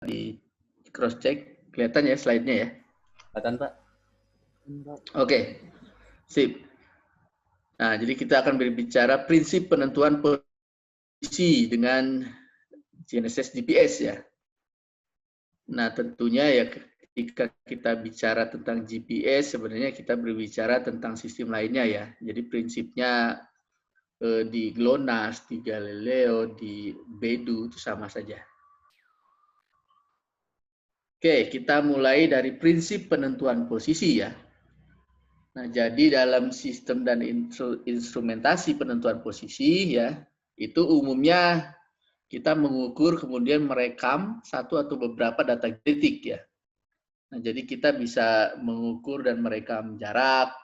di cross check, kelihatan ya slide-nya ya? Kelihatan, Pak. Oke, sip. Nah, jadi kita akan berbicara prinsip penentuan posisi dengan GNSS GPS ya. Nah, tentunya ya ketika kita bicara tentang GPS, sebenarnya kita berbicara tentang sistem lainnya ya. Jadi prinsipnya di GLONASS, di Galileo, di Bedu itu sama saja. Oke, kita mulai dari prinsip penentuan posisi ya. Nah, jadi dalam sistem dan instrumentasi penentuan posisi ya, itu umumnya kita mengukur kemudian merekam satu atau beberapa data genetik ya. Nah, jadi kita bisa mengukur dan merekam jarak,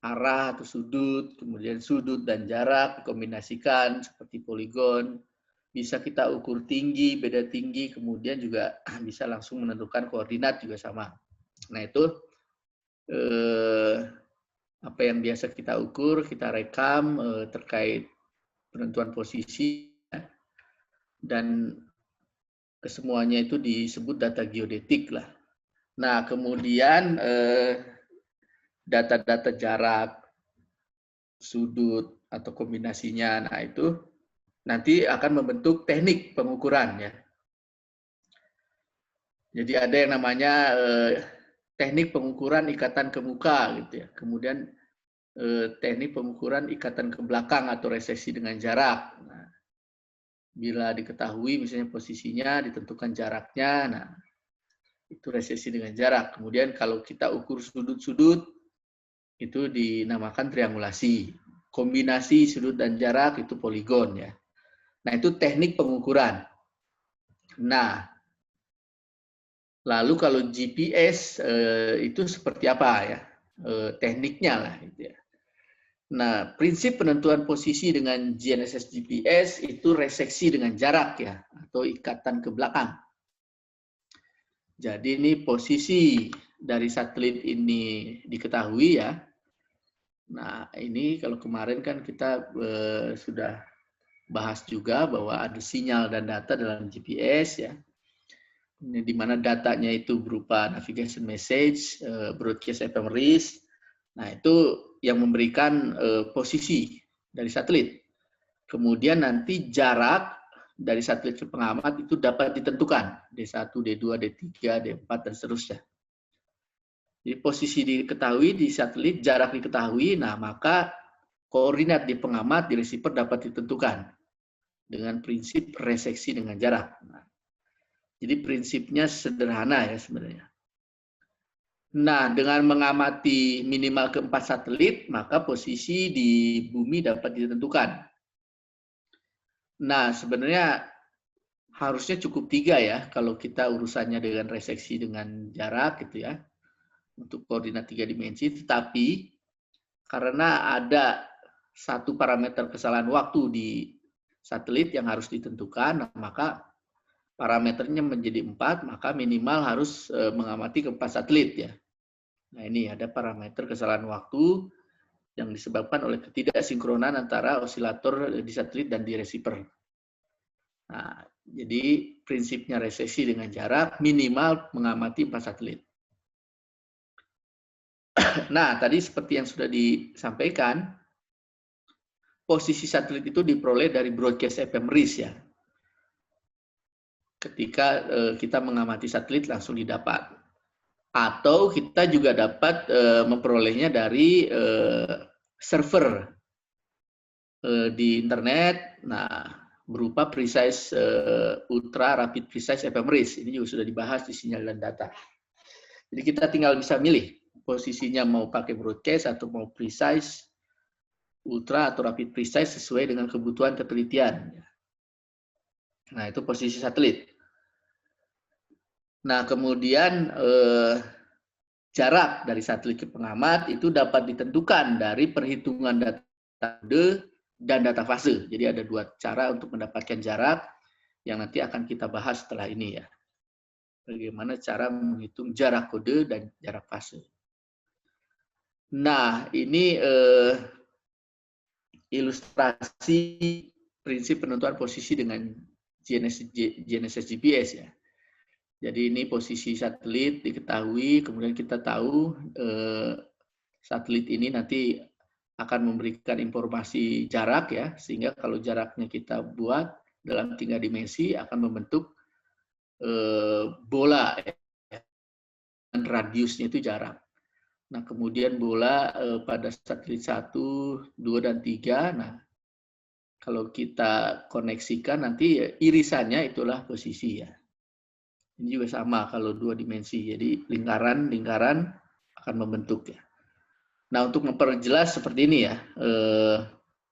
arah atau sudut, kemudian sudut dan jarak dikombinasikan seperti poligon. Bisa kita ukur tinggi, beda tinggi, kemudian juga bisa langsung menentukan koordinat juga sama. Nah, itu apa yang biasa kita ukur, kita rekam terkait penentuan posisi dan kesemuanya itu disebut data geodetik lah. Nah, kemudian data-data jarak, sudut atau kombinasinya, nah itu nanti akan membentuk teknik pengukuran ya. Jadi ada yang namanya teknik pengukuran ikatan ke muka gitu ya. Kemudian teknik pengukuran ikatan ke belakang atau reseksi dengan jarak. Nah, bila diketahui misalnya posisinya, ditentukan jaraknya, nah itu reseksi dengan jarak. Kemudian kalau kita ukur sudut-sudut, itu dinamakan triangulasi. Kombinasi sudut dan jarak itu poligon ya. Nah itu teknik pengukuran. Nah, lalu kalau GPS itu seperti apa ya? Tekniknya lah gitu ya. Nah, prinsip penentuan posisi dengan GNSS GPS itu reseksi dengan jarak ya, atau ikatan ke belakang. Jadi ini posisi dari satelit ini diketahui ya. Nah, ini kalau kemarin kan kita sudah bahas juga bahwa ada sinyal dan data dalam GPS ya. Di mana datanya itu berupa navigation message, broadcast ephemeris. Nah, itu yang memberikan posisi dari satelit. Kemudian nanti jarak dari satelit ke pengamat itu dapat ditentukan D1, D2, D3, D4 dan seterusnya. Jadi posisi diketahui di satelit, jarak diketahui, nah maka koordinat di pengamat di receiver dapat ditentukan dengan prinsip reseksi dengan jarak. Nah, jadi prinsipnya sederhana ya sebenarnya. Nah, dengan mengamati minimal keempat satelit, maka posisi di bumi dapat ditentukan. Nah, sebenarnya harusnya cukup 3 ya, kalau kita urusannya dengan reseksi dengan jarak gitu ya, untuk koordinat 3 dimensi, tetapi karena ada satu parameter kesalahan waktu di satelit yang harus ditentukan, maka parameternya menjadi 4, maka minimal harus mengamati keempat satelit ya. Nah ini ada parameter kesalahan waktu yang disebabkan oleh ketidaksinkronan antara osilator di satelit dan di receiver. Nah, jadi prinsipnya reseksi dengan jarak minimal mengamati 4 satelit. Nah, tadi seperti yang sudah disampaikan, posisi satelit itu diperoleh dari broadcast ephemeris ya. Ketika kita mengamati satelit langsung didapat. Atau kita juga dapat memperolehnya dari server di internet, nah berupa precise ultra rapid precise ephemeris. Ini juga sudah dibahas di sinyal dan data. Jadi kita tinggal bisa milih posisinya mau pakai broadcast atau mau precise ultra atau rapid precise sesuai dengan kebutuhan ketelitian. Nah itu posisi satelit. Nah kemudian jarak dari satelit ke pengamat itu dapat ditentukan dari perhitungan data kode dan data fase. Jadi ada 2 cara untuk mendapatkan jarak yang nanti akan kita bahas setelah ini ya. Bagaimana cara menghitung jarak kode dan jarak fase. Nah, ini ilustrasi prinsip penentuan posisi dengan GNSS GPS ya. Jadi ini posisi satelit diketahui, kemudian kita tahu satelit ini nanti akan memberikan informasi jarak ya, sehingga kalau jaraknya kita buat dalam 3 dimensi akan membentuk bola ya, dan radiusnya itu jarak. Nah, kemudian bola pada satelit 1, 2, dan 3, nah kalau kita koneksikan nanti irisannya itulah posisi ya. Ini juga sama kalau 2 dimensi, jadi lingkaran-lingkaran akan membentuk ya. Nah, untuk memperjelas seperti ini ya,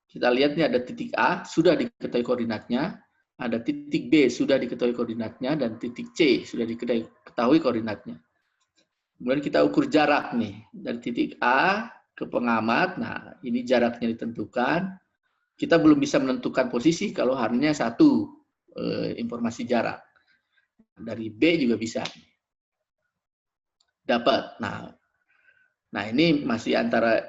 kita lihat nih ada titik A, sudah diketahui koordinatnya, ada titik B, sudah diketahui koordinatnya, dan titik C, sudah diketahui koordinatnya. Kemudian kita ukur jarak nih, dari titik A ke pengamat, nah ini jaraknya ditentukan. Kita belum bisa menentukan posisi kalau hanya satu informasi jarak. Dari B juga bisa dapat. Nah ini masih antara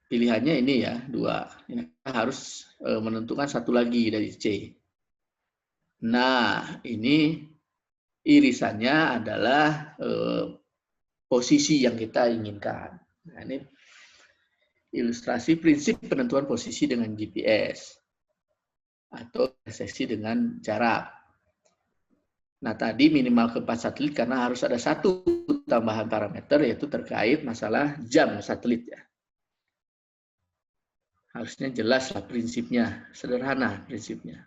pilihannya ini ya, 2. Ini harus menentukan satu lagi dari C. Nah ini irisannya adalah posisi yang kita inginkan. Nah, ini ilustrasi prinsip penentuan posisi dengan GPS atau sesi dengan jarak. Nah, tadi minimal ke 4 satelit karena harus ada satu tambahan parameter yaitu terkait masalah jam satelit ya. Harusnya jelas lah prinsipnya, sederhana prinsipnya.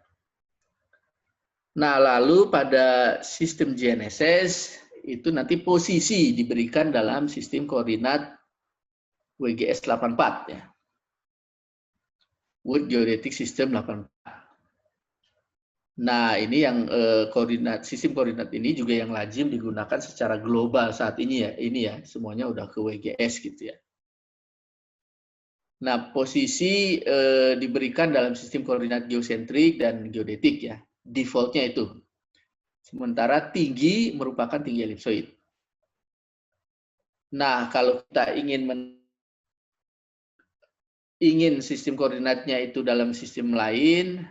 Nah, lalu pada sistem GNSS itu nanti posisi diberikan dalam sistem koordinat WGS 84 ya. World Geodetic System 84. Nah, ini yang sistem koordinat ini juga yang lazim digunakan secara global saat ini ya. Ini ya, semuanya udah ke WGS gitu ya. Nah, posisi diberikan dalam sistem koordinat geosentrik dan geodetik ya. Defaultnya itu. Sementara tinggi merupakan tinggi elipsoid. Nah, kalau kita ingin sistem koordinatnya itu dalam sistem lain,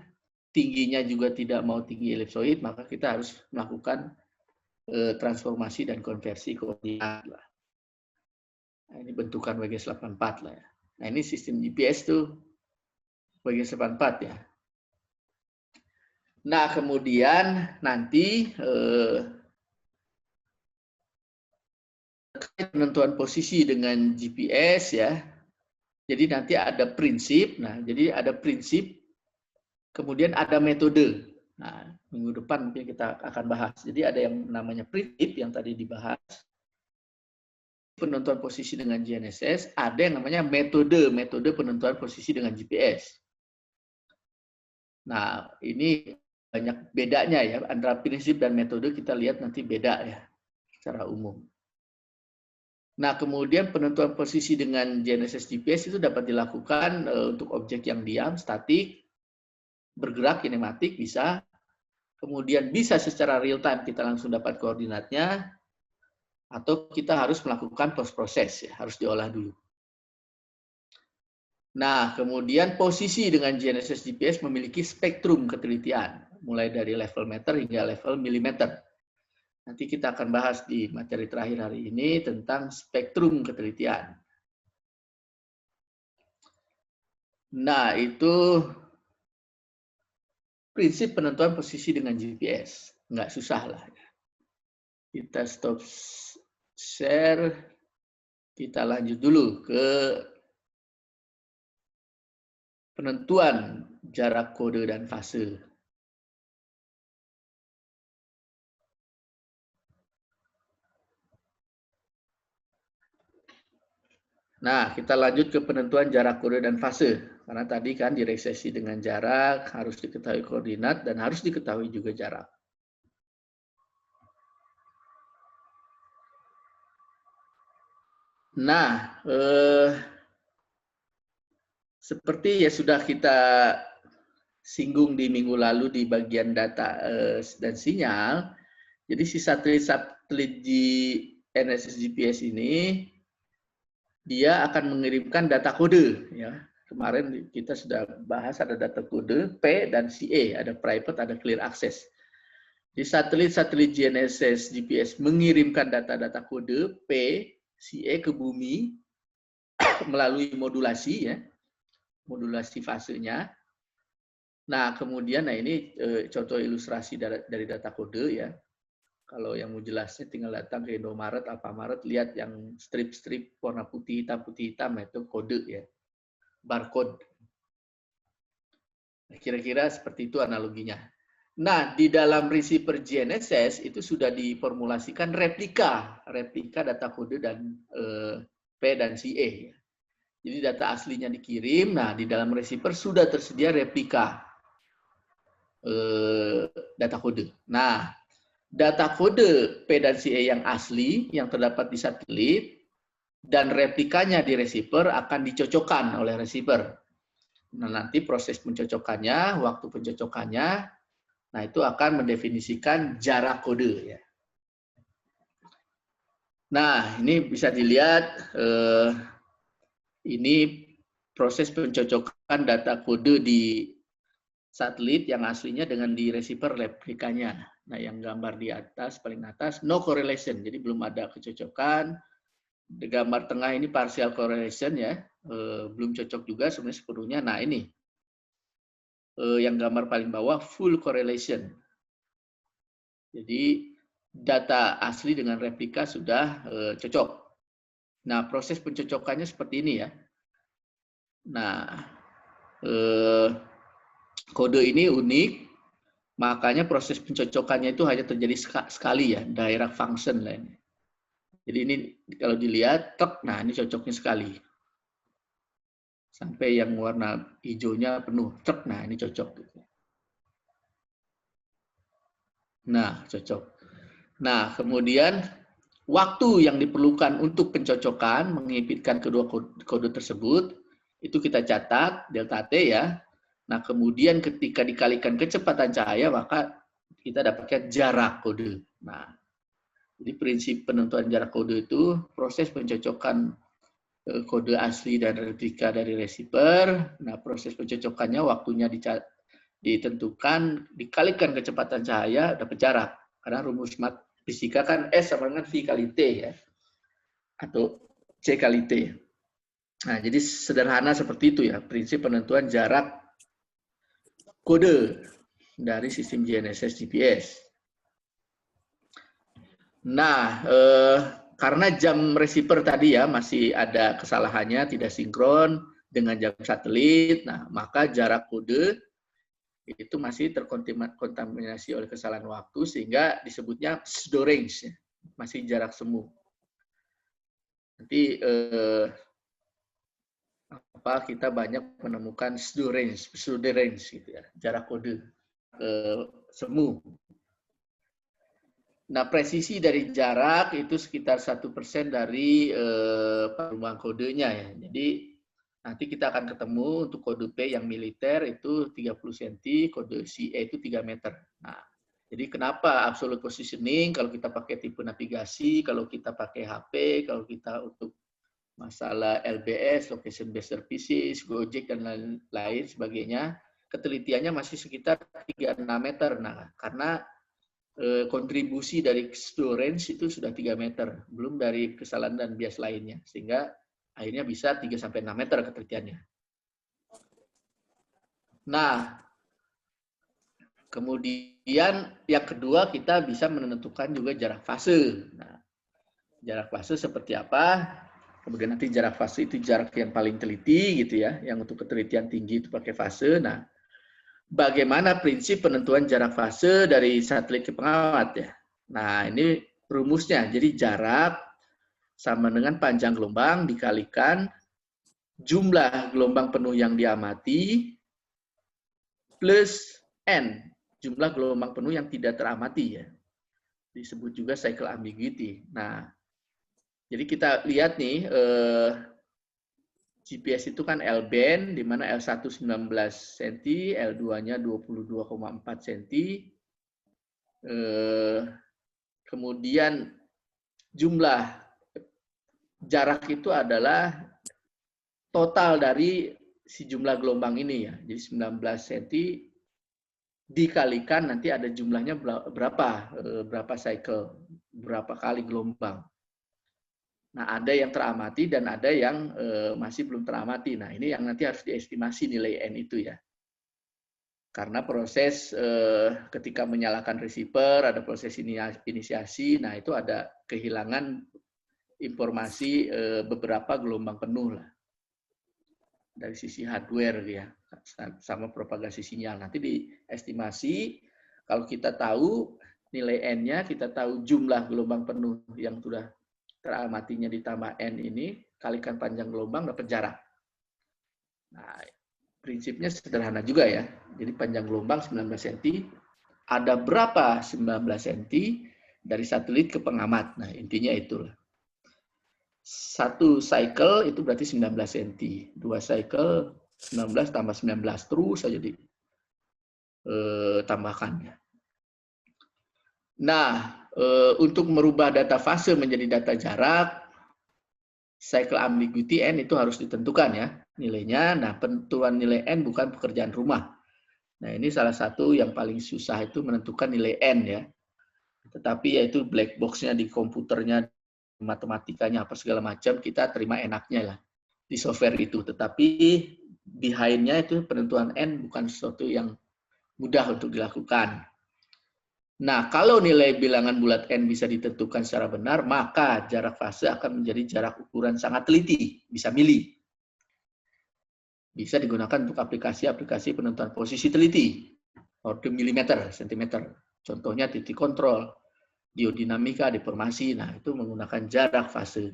tingginya juga tidak mau tinggi elipsoid, maka kita harus melakukan transformasi dan konversi koordinat lah. Nah, ini bentukan WGS 84 lah ya. Nah, ini sistem GPS tuh WGS 84 ya. Nah, kemudian nanti penentuan posisi dengan GPS ya. Jadi nanti ada prinsip. Nah, jadi ada prinsip, kemudian ada metode. Nah, minggu depan mungkin kita akan bahas. Jadi ada yang namanya prinsip yang tadi dibahas. Penentuan posisi dengan GNSS, ada yang namanya metode penentuan posisi dengan GPS. Nah, ini banyak bedanya ya, antara prinsip dan metode kita lihat nanti beda ya, secara umum. Nah, kemudian penentuan posisi dengan GNSS GPS itu dapat dilakukan untuk objek yang diam, statik, bergerak, kinematik, bisa. Kemudian bisa secara real time kita langsung dapat koordinatnya, atau kita harus melakukan post-proses, ya, harus diolah dulu. Nah, kemudian posisi dengan GNSS GPS memiliki spektrum ketelitian, mulai dari level meter hingga level milimeter. Nanti kita akan bahas di materi terakhir hari ini tentang spektrum ketelitian. Nah, itu prinsip penentuan posisi dengan GPS. Nggak susah lah. Kita stop share. Kita lanjut dulu ke penentuan jarak kode dan fase. Nah, kita lanjut ke penentuan jarak kode dan fase. Karena tadi kan direksesi dengan jarak, harus diketahui koordinat, dan harus diketahui juga jarak. Nah, seperti ya sudah kita singgung di minggu lalu di bagian data dan sinyal, jadi si satelit GNSS GPS ini, dia akan mengirimkan data kode. Ya. Kemarin kita sudah bahas ada data kode P dan CA, ada private, ada clear access. Di satelit-satelit GNSS GPS mengirimkan data-data kode P, CA ke bumi melalui modulasi ya, modulasi fasenya. Nah, kemudian ini contoh ilustrasi dari data kode ya. Kalau yang mau jelasnya tinggal datang ke Indomaret, Alfamaret, lihat yang strip-strip warna putih hitam itu kode ya, barcode. Nah, kira-kira seperti itu analoginya. Nah, di dalam receiver GNSS itu sudah diformulasikan replika data kode dan P dan CA. Ya. Jadi data aslinya dikirim, nah di dalam receiver sudah tersedia replika data kode. Nah, data kode P dan CA yang asli yang terdapat di satelit dan replikanya di receiver akan dicocokkan oleh receiver. Nah, nanti proses pencocokannya, waktu pencocokannya, nah itu akan mendefinisikan jarak kode ya. Nah, ini bisa dilihat ini proses pencocokan data kode di satelit yang aslinya dengan di receiver replikanya. Nah, yang gambar di atas, paling atas, no correlation. Jadi belum ada kecocokan. Di gambar tengah ini partial correlation ya. Belum cocok juga sebenarnya sepenuhnya. Nah, ini. Yang gambar paling bawah, full correlation. Jadi, data asli dengan replika sudah cocok. Nah, proses pencocokannya seperti ini ya. Nah, kode ini unik, makanya proses pencocokannya itu hanya terjadi sekali ya, direct function lah ini. Jadi ini kalau dilihat, nah ini cocoknya sekali. Sampai yang warna hijaunya penuh, nah ini cocok. Nah, cocok. Nah, kemudian waktu yang diperlukan untuk pencocokan, menghimpikan kedua kode tersebut, itu kita catat, delta T ya. Nah, kemudian ketika dikalikan kecepatan cahaya, maka kita dapatkan jarak kode. Nah, jadi prinsip penentuan jarak kode itu proses pencocokan kode asli dan replika dari receiver. Nah, proses pencocokannya waktunya ditentukan, dikalikan kecepatan cahaya, dapat jarak. Karena rumus fisika kan S sama dengan V kali T ya. Atau C kali T. Nah, jadi sederhana seperti itu ya, prinsip penentuan jarak kode dari sistem GNSS GPS. Nah, karena jam receiver tadi ya masih ada kesalahannya, tidak sinkron dengan jam satelit, nah maka jarak kode itu masih terkontaminasi oleh kesalahan waktu sehingga disebutnya pseudo range, masih jarak semu. Nanti kita banyak menemukan pseudo range gitu ya, jarak kode semu. Nah, presisi dari jarak itu sekitar 1% dari perubahan kodenya ya. Jadi nanti kita akan ketemu untuk kode P yang militer itu 30 cm, kode CA itu 3 meter. Nah, jadi kenapa absolute positioning kalau kita pakai tipe navigasi, kalau kita pakai HP, kalau kita untuk masalah LBS, location based services, Gojek dan lain sebagainya, ketelitiannya masih sekitar 36 meter. Nah, karena kontribusi dari storage itu sudah 3 meter, belum dari kesalahan dan bias lainnya, sehingga akhirnya bisa 3-6 meter ketelitiannya. Nah, kemudian yang kedua kita bisa menentukan juga jarak fase. Nah, jarak fase seperti apa? Kemudian nanti jarak fase itu jarak yang paling teliti gitu ya, yang untuk ketelitian tinggi itu pakai fase. Nah, bagaimana prinsip penentuan jarak fase dari satelit ke pengamat ya? Nah, ini rumusnya. Jadi jarak sama dengan panjang gelombang dikalikan jumlah gelombang penuh yang diamati plus N, jumlah gelombang penuh yang tidak teramati ya. Disebut juga cycle ambiguity. Nah, jadi kita lihat nih, GPS itu kan L-band, di mana L1 19 cm, L2-nya 22,4 cm. Kemudian jumlah jarak itu adalah total dari si jumlah gelombang ini ya. Jadi 19 cm dikalikan nanti ada jumlahnya berapa cycle, berapa kali gelombang. Nah, ada yang teramati dan ada yang masih belum teramati. Nah, ini yang nanti harus diestimasi nilai N itu ya. Karena proses ketika menyalakan receiver, ada proses inisiasi, nah itu ada kehilangan informasi beberapa gelombang penuh lah. Dari sisi hardware ya, sama propagasi sinyal. Nanti diestimasi, kalau kita tahu nilai N-nya, kita tahu jumlah gelombang penuh yang sudah teramatinya ditambah N ini, kalikan panjang gelombang, dapat jarak. Nah, prinsipnya sederhana juga ya. Jadi panjang gelombang 19 cm, ada berapa 19 cm dari satelit ke pengamat. Nah, intinya itulah. Satu cycle itu berarti 19 cm. Dua cycle 19 tambah 19 terus saja ditambahkan. Nah, untuk merubah data fase menjadi data jarak, cycle ambiguity N itu harus ditentukan ya nilainya. Nah, penentuan nilai N bukan pekerjaan rumah. Nah, ini salah satu yang paling susah itu menentukan nilai N ya. Tetapi yaitu black box-nya di komputernya, matematikanya apa segala macam, kita terima enaknya lah di software itu. Tetapi behind-nya itu penentuan N bukan sesuatu yang mudah untuk dilakukan. Nah, kalau nilai bilangan bulat N bisa ditentukan secara benar, maka jarak fase akan menjadi jarak ukuran sangat teliti, bisa mili. Bisa digunakan untuk aplikasi-aplikasi penentuan posisi teliti, order milimeter, sentimeter. Contohnya titik kontrol, biodinamika, deformasi, nah itu menggunakan jarak fase.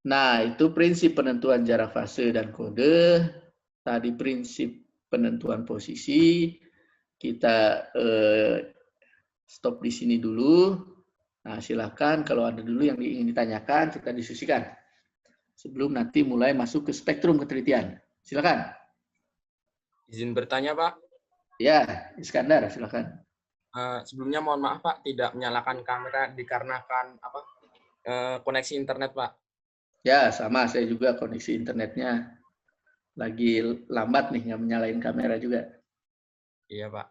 Nah, itu prinsip penentuan jarak fase dan kode. Tadi prinsip penentuan posisi. Kita stop di sini dulu. Nah, silakan kalau ada dulu yang ingin ditanyakan, kita diskusikan. Sebelum nanti mulai masuk ke spektrum ketelitian. Silakan. Izin bertanya, Pak. Ya, Iskandar, silakan. Sebelumnya mohon maaf, Pak, tidak menyalakan kamera dikarenakan koneksi internet, Pak. Ya, sama. Saya juga koneksi internetnya lagi lambat nih, nggak menyalain kamera juga. Iya, Pak.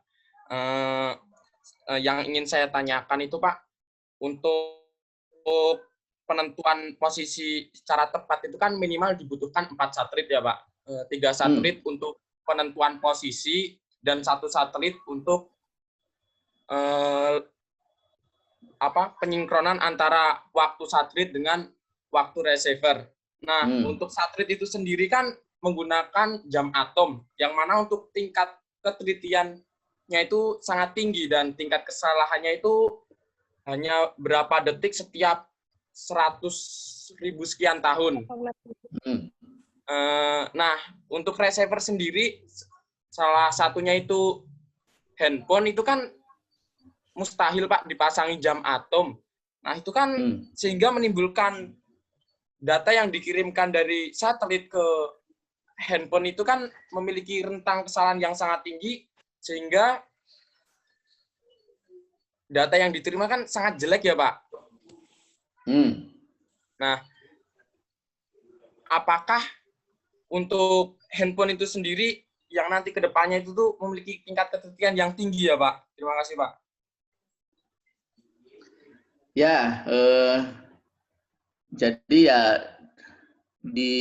Yang ingin saya tanyakan itu, Pak, untuk penentuan posisi secara tepat itu kan minimal dibutuhkan 4 satelit ya, Pak. 3 satelit untuk penentuan posisi dan 1 satelit untuk penyinkronan antara waktu satelit dengan waktu receiver. Nah, untuk satelit itu sendiri kan menggunakan jam atom, yang mana untuk tingkat ketelitiannya itu sangat tinggi dan tingkat kesalahannya itu hanya berapa detik setiap 100.000 sekian tahun. Nah, untuk receiver sendiri, salah satunya itu handphone itu kan mustahil, Pak, dipasangi jam atom. Nah, itu kan sehingga menimbulkan data yang dikirimkan dari satelit ke handphone itu kan memiliki rentang kesalahan yang sangat tinggi, sehingga data yang diterima kan sangat jelek ya, Pak. Nah, apakah untuk handphone itu sendiri yang nanti ke depannya itu tuh memiliki tingkat ketelitian yang tinggi ya, Pak? Terima kasih, Pak. Ya, jadi ya di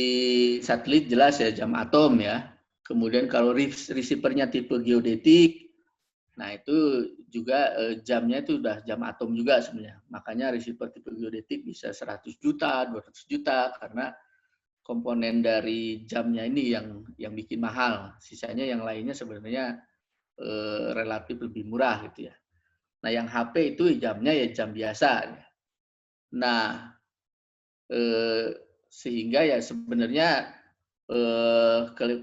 satelit jelas ya jam atom ya. Kemudian kalau receivernya tipe geodetik, nah itu juga jamnya itu udah jam atom juga sebenarnya. Makanya receiver tipe geodetik bisa 100 juta, 200 juta karena komponen dari jamnya ini yang bikin mahal. Sisanya yang lainnya sebenarnya relatif lebih murah gitu ya. Nah, yang HP itu jamnya ya jam biasa. Nah, sehingga ya sebenarnya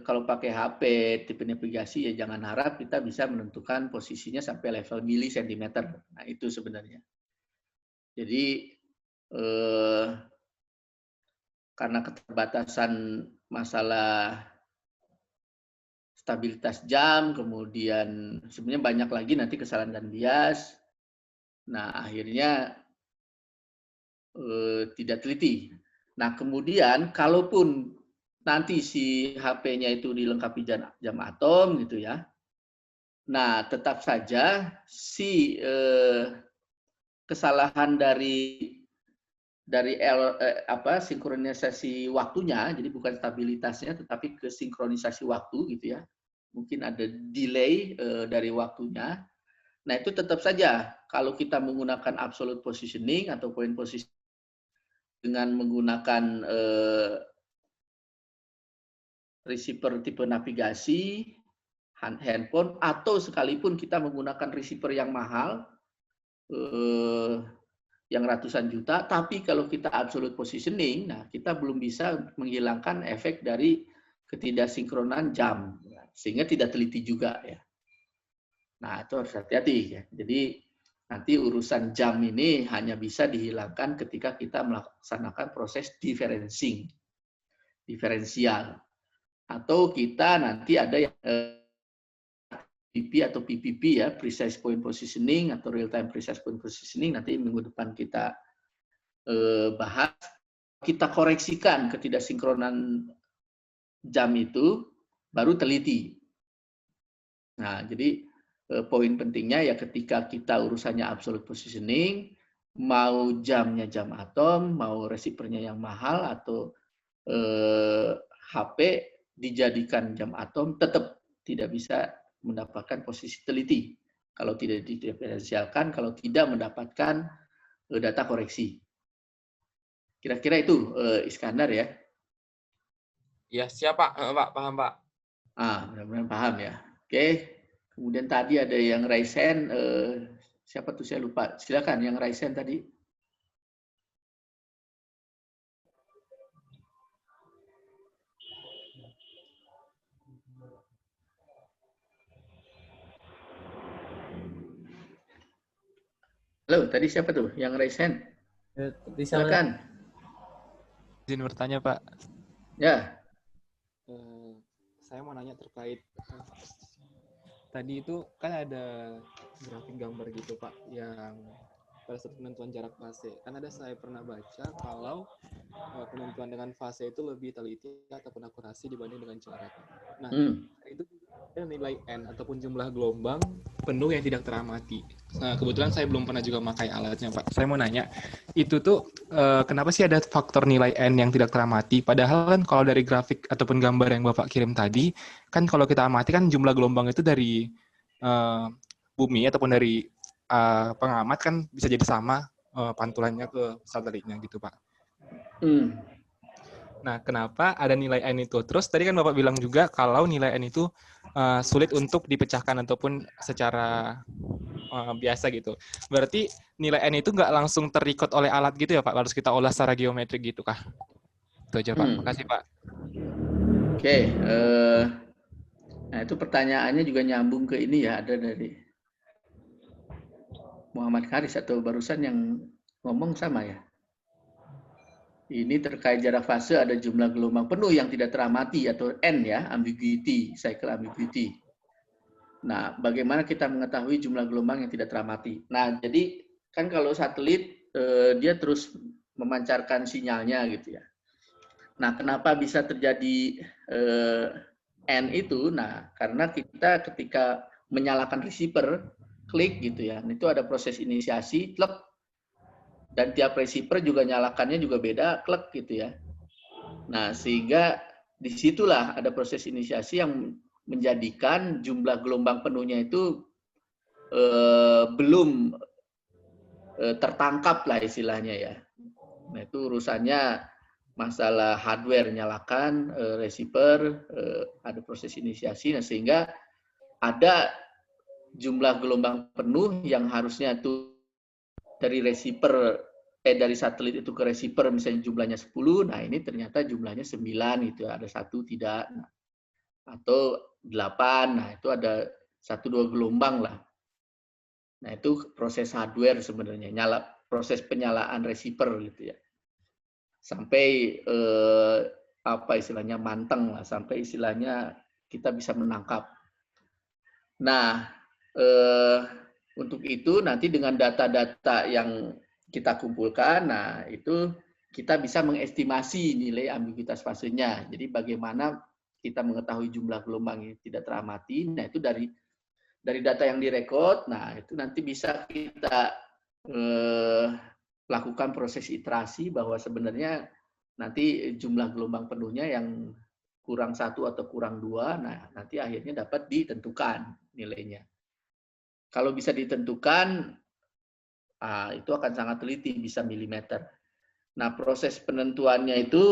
kalau pakai HP tipe navigasi ya jangan harap kita bisa menentukan posisinya sampai level milisentimeter. Nah, itu sebenarnya. Jadi karena keterbatasan masalah stabilitas jam, kemudian sebenarnya banyak lagi nanti kesalahan dan bias. Nah, akhirnya tidak teliti. Nah, kemudian kalaupun nanti si HP-nya itu dilengkapi jam atom gitu ya, Nah, tetap saja kesalahan dari sinkronisasi waktunya, jadi bukan stabilitasnya, tetapi kesinkronisasi waktu gitu ya. Mungkin ada delay dari waktunya. Nah, itu tetap saja kalau kita menggunakan absolute positioning atau point positioning dengan menggunakan receiver tipe navigasi, handphone, atau sekalipun kita menggunakan receiver yang mahal, yang ratusan juta, tapi kalau kita absolute positioning, nah kita belum bisa menghilangkan efek dari ketidaksinkronan jam, sehingga tidak teliti juga ya. Nah itu harus hati-hati ya. Jadi nanti urusan jam ini hanya bisa dihilangkan ketika kita melaksanakan proses diferensial, atau kita nanti ada yang PP atau PPP ya, precise point positioning atau real time precise point positioning, nanti minggu depan kita bahas. Kita koreksikan ketidaksinkronan jam itu baru teliti. Nah, jadi poin pentingnya ya ketika kita urusannya absolute positioning, mau jamnya jam atom, mau receivernya yang mahal atau HP dijadikan jam atom, tetap tidak bisa mendapatkan posisi teliti kalau tidak didiferensialkan, kalau tidak mendapatkan data koreksi. Kira-kira itu Iskandar ya. Ya, siap Pak. Pak, paham Pak. Mudah-mudahan paham ya. Oke. Kemudian tadi ada yang raise hand, siapa tuh saya lupa. Silakan yang raise hand tadi. Halo, tadi siapa tuh yang raise hand? Silakan. Izin bertanya, Pak. Ya. Saya mau nanya terkait tadi itu kan ada grafik gambar gitu, Pak, yang pada saat penentuan jarak fase. Kan saya pernah baca kalau penentuan dengan fase itu lebih teliti ataupun akurasi dibanding dengan jarak. Nah, itu ada nilai N ataupun jumlah gelombang penuh yang tidak teramati. Nah, kebetulan saya belum pernah juga memakai alatnya, Pak. Saya mau nanya, itu tuh kenapa sih ada faktor nilai N yang tidak teramati? Padahal kan kalau dari grafik ataupun gambar yang Bapak kirim tadi, kan kalau kita amati kan jumlah gelombang itu dari bumi ataupun dari pengamat kan bisa jadi sama pantulannya ke satelitnya gitu, Pak. Nah, kenapa ada nilai N itu? Terus tadi kan Bapak bilang juga kalau nilai N itu sulit untuk dipecahkan ataupun secara biasa gitu. Berarti nilai N itu nggak langsung ter-record oleh alat gitu ya Pak? Harus kita olah secara geometrik gitu kah? Itu aja Pak. Makasih Pak. Oke. Nah itu pertanyaannya juga nyambung ke ini ya, ada dari Muhammad Haris atau barusan yang ngomong sama ya. Ini terkait jarak fase, ada jumlah gelombang penuh yang tidak teramati atau N ya, ambiguity, cycle ambiguity. Nah, bagaimana kita mengetahui jumlah gelombang yang tidak teramati? Nah, jadi kan kalau satelit dia terus memancarkan sinyalnya gitu ya. Nah, kenapa bisa terjadi N itu? Nah, karena kita ketika menyalakan receiver, klik gitu ya, itu ada proses inisiasi, klek, dan tiap receiver juga nyalakannya juga beda, klek gitu ya. Nah, sehingga disitulah ada proses inisiasi yang menjadikan jumlah gelombang penuhnya itu belum tertangkap lah istilahnya ya. Nah, itu urusannya masalah hardware nyalakan, receiver, ada proses inisiasi, nah sehingga ada jumlah gelombang penuh yang harusnya itu dari receiver dari satelit itu ke receiver misalnya jumlahnya 10, nah ini ternyata jumlahnya 9 gitu, ada satu tidak, nah, atau 8, nah itu ada 1-2 gelombang lah. Nah itu proses hardware sebenarnya, proses penyalaan receiver gitu ya, sampai apa istilahnya manteng lah, sampai istilahnya kita bisa menangkap. Nah untuk itu nanti dengan data-data yang kita kumpulkan, nah itu kita bisa mengestimasi nilai ambiguitas fasenya. Jadi bagaimana kita mengetahui jumlah gelombang yang tidak teramati, nah itu dari dari data yang direkod, nah itu nanti bisa kita lakukan proses iterasi bahwa sebenarnya nanti jumlah gelombang penuhnya yang kurang 1 atau kurang 2, nah nanti akhirnya dapat ditentukan nilainya. Kalau bisa ditentukan, itu akan sangat teliti, bisa milimeter. Nah, proses penentuannya itu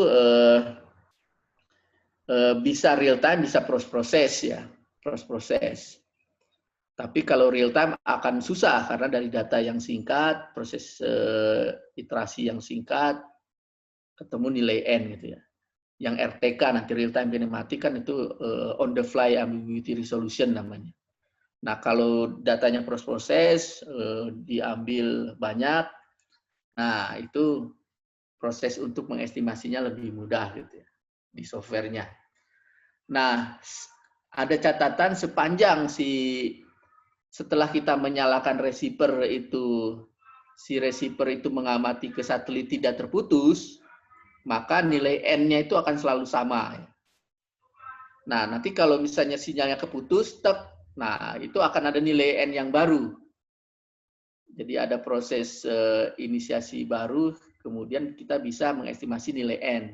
bisa real time, bisa proses ya, proses. Tapi kalau real time akan susah karena dari data yang singkat, proses iterasi yang singkat, ketemu nilai n gitu ya. Yang RTK nanti real time kinematik kan itu on the fly ambiguity resolution namanya. Nah, kalau datanya proses diambil banyak, nah itu proses untuk mengestimasinya lebih mudah gitu ya di softwarenya. Nah, ada catatan sepanjang setelah kita menyalakan receiver itu, si receiver itu mengamati ke satelit tidak terputus, maka nilai n-nya itu akan selalu sama. Nah, nanti kalau misalnya sinyalnya keputus, nah itu akan ada nilai n yang baru. Jadi ada proses inisiasi baru, kemudian kita bisa mengestimasi nilai n.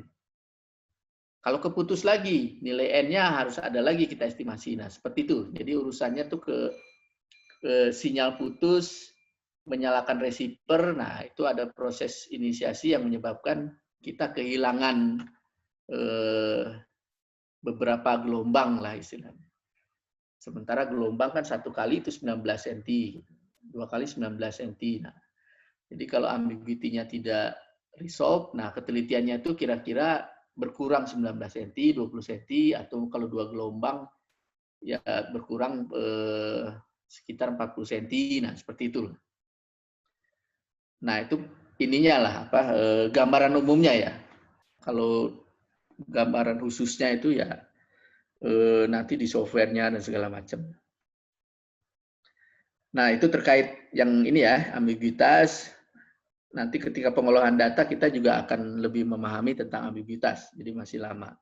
Kalau keputus lagi, nilai n-nya harus ada lagi kita estimasi. Nah, seperti itu. Jadi urusannya tuh ke sinyal putus, menyalakan receiver, nah itu ada proses inisiasi yang menyebabkan kita kehilangan beberapa gelombang lah istilahnya. Sementara gelombang kan 1 kali itu 19 cm, 2 kali 19 cm. Nah, jadi kalau ambiguity-nya tidak resolve, nah ketelitiannya itu kira-kira berkurang 19 cm, 20 cm, atau kalau 2 gelombang ya berkurang sekitar 40 cm, nah seperti itu. Nah itu ininya lah gambaran umumnya ya. Kalau gambaran khususnya itu ya nanti di softwarenya dan segala macam. Nah itu terkait yang ini ya, ambiguitas. Nanti ketika pengolahan data kita juga akan lebih memahami tentang ambiguitas, jadi masih lama.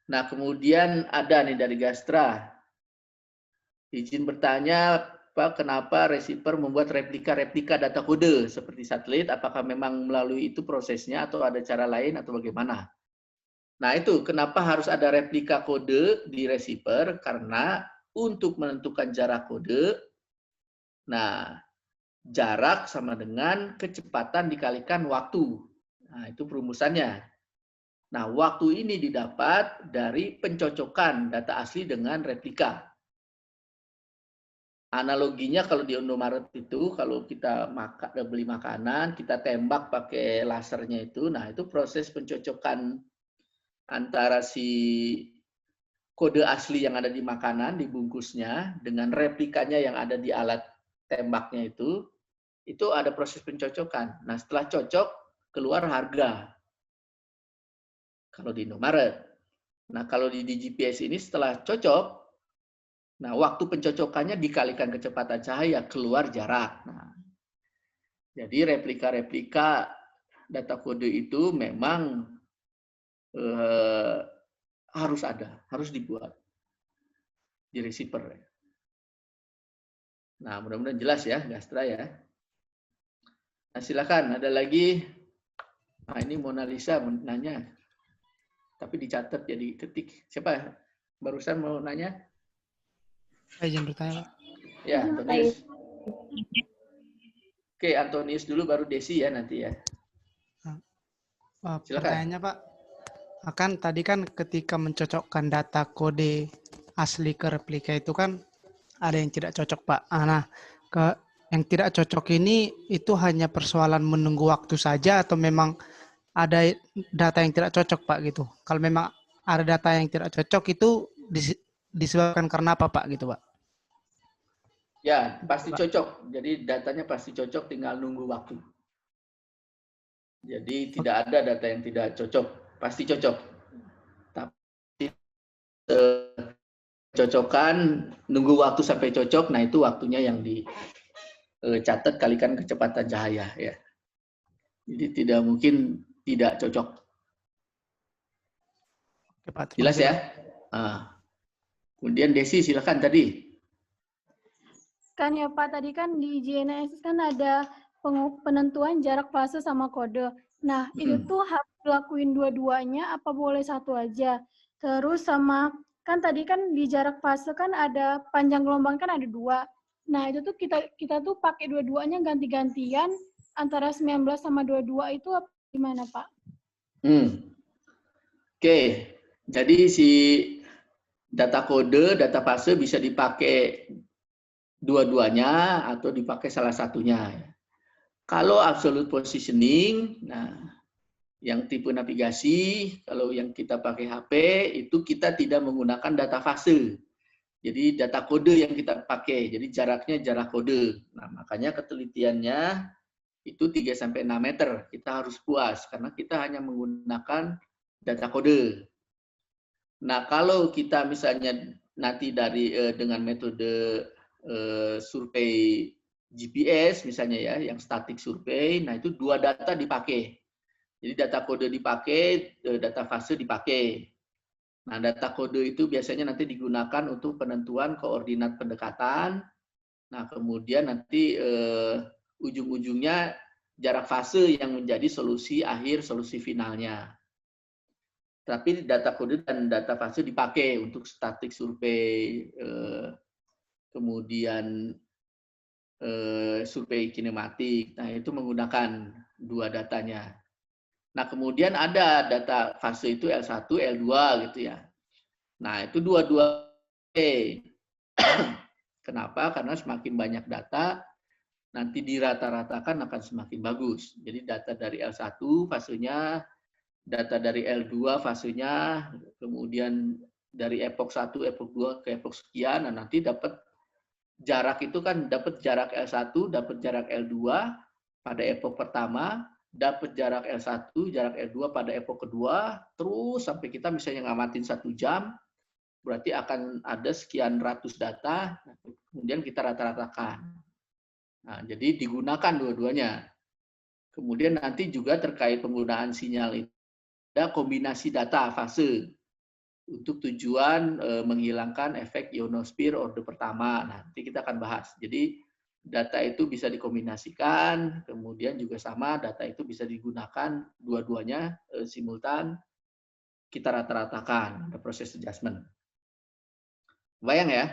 Nah kemudian ada nih dari Gastra. Izin bertanya, Pak, kenapa receiver membuat replika-replika data kode seperti satelit? Apakah memang melalui itu prosesnya atau ada cara lain atau bagaimana? Nah itu, kenapa harus ada replika kode di receiver? Karena untuk menentukan jarak kode, nah jarak sama dengan kecepatan dikalikan waktu. Nah itu perumusannya. Nah waktu ini didapat dari pencocokan data asli dengan replika. Analoginya kalau di Indomaret itu, kalau kita beli makanan, kita tembak pakai lasernya itu, nah itu proses pencocokan antara si kode asli yang ada di makanan, di bungkusnya, dengan replikanya yang ada di alat tembaknya itu ada proses pencocokan. Nah setelah cocok, keluar harga. Kalau di Indomaret. Nah kalau di GPS ini setelah cocok, nah, waktu pencocokannya dikalikan kecepatan cahaya, keluar jarak. Nah, jadi replika-replika data kode itu memang harus ada, harus dibuat di receiver. Nah, mudah-mudahan jelas ya, Gastra ya. Nah, silakan, ada lagi. Nah, ini Mona Lisa nanya. Tapi dicatat jadi ketik. Siapa barusan mau nanya? Saya izin bertanya, Pak. Ya, Antonius. Oke, Antonius dulu baru Desi ya nanti ya. Pertanyaannya Pak, akan tadi kan ketika mencocokkan data kode asli ke replika itu kan ada yang tidak cocok Pak. Nah, yang tidak cocok ini itu hanya persoalan menunggu waktu saja atau memang ada data yang tidak cocok Pak gitu? Kalau memang ada data yang tidak cocok itu disebabkan karena apa Pak gitu Pak? Ya, pasti cocok. Jadi datanya pasti cocok, tinggal nunggu waktu. Jadi tidak ada data yang tidak cocok, pasti cocok. Tapi cocokan, nunggu waktu sampai cocok, nah itu waktunya yang dicatat kalikan kecepatan cahaya. Ya. Jadi tidak mungkin tidak cocok. Jelas ya? Nah. Kemudian Desi, silakan tadi. Kan ya Pak, tadi kan di GNSS kan ada penentuan jarak fase sama kode. Nah, itu tuh harus dilakuin dua-duanya, apa boleh satu aja? Terus sama, kan tadi kan di jarak fase kan ada panjang gelombang kan ada 2. Nah, itu tuh kita tuh pakai dua-duanya ganti-gantian, antara 19 sama 22 itu apa, gimana Pak? Oke, jadi si data kode, data fase bisa dipakai dua-duanya atau dipakai salah satunya. Kalau absolute positioning, nah yang tipe navigasi, kalau yang kita pakai HP itu kita tidak menggunakan data fase. Jadi data kode yang kita pakai, jadi jaraknya jarak kode. Nah, makanya ketelitiannya itu 3-6 meter. Kita harus puas karena kita hanya menggunakan data kode. Nah, kalau kita misalnya nanti dengan metode survei GPS misalnya ya, yang static survei, nah itu 2 data dipakai. Jadi data kode dipakai, data fase dipakai. Nah, data kode itu biasanya nanti digunakan untuk penentuan koordinat pendekatan. Nah, kemudian nanti ujung-ujungnya jarak fase yang menjadi solusi akhir, solusi finalnya. Tapi data kode dan data fase dipakai untuk static survei, kemudian survei kinematik. Nah, itu menggunakan 2 datanya. Nah, kemudian ada data fase itu L1, L2 gitu ya. Nah, itu dua-dua. Kenapa? Karena semakin banyak data, nanti dirata-ratakan akan semakin bagus. Jadi data dari L1 fasenya, data dari L2 fasenya, kemudian dari epoch 1, epoch 2 ke epoch sekian, nah nanti dapat jarak itu kan dapat jarak L1, dapat jarak L2 pada epoch pertama, dapat jarak L1, jarak L2 pada epoch kedua, terus sampai kita misalnya ngamatin 1 jam, berarti akan ada sekian ratus data, kemudian kita rata-ratakan. Nah, jadi digunakan dua-duanya. Kemudian nanti juga terkait penggunaan sinyal itu, ada kombinasi data fase untuk tujuan menghilangkan efek ionosfer orde pertama. Nanti kita akan bahas. Jadi data itu bisa dikombinasikan, kemudian juga sama data itu bisa digunakan dua-duanya simultan, kita rata-ratakan, ada proses adjustment. Kebayang ya,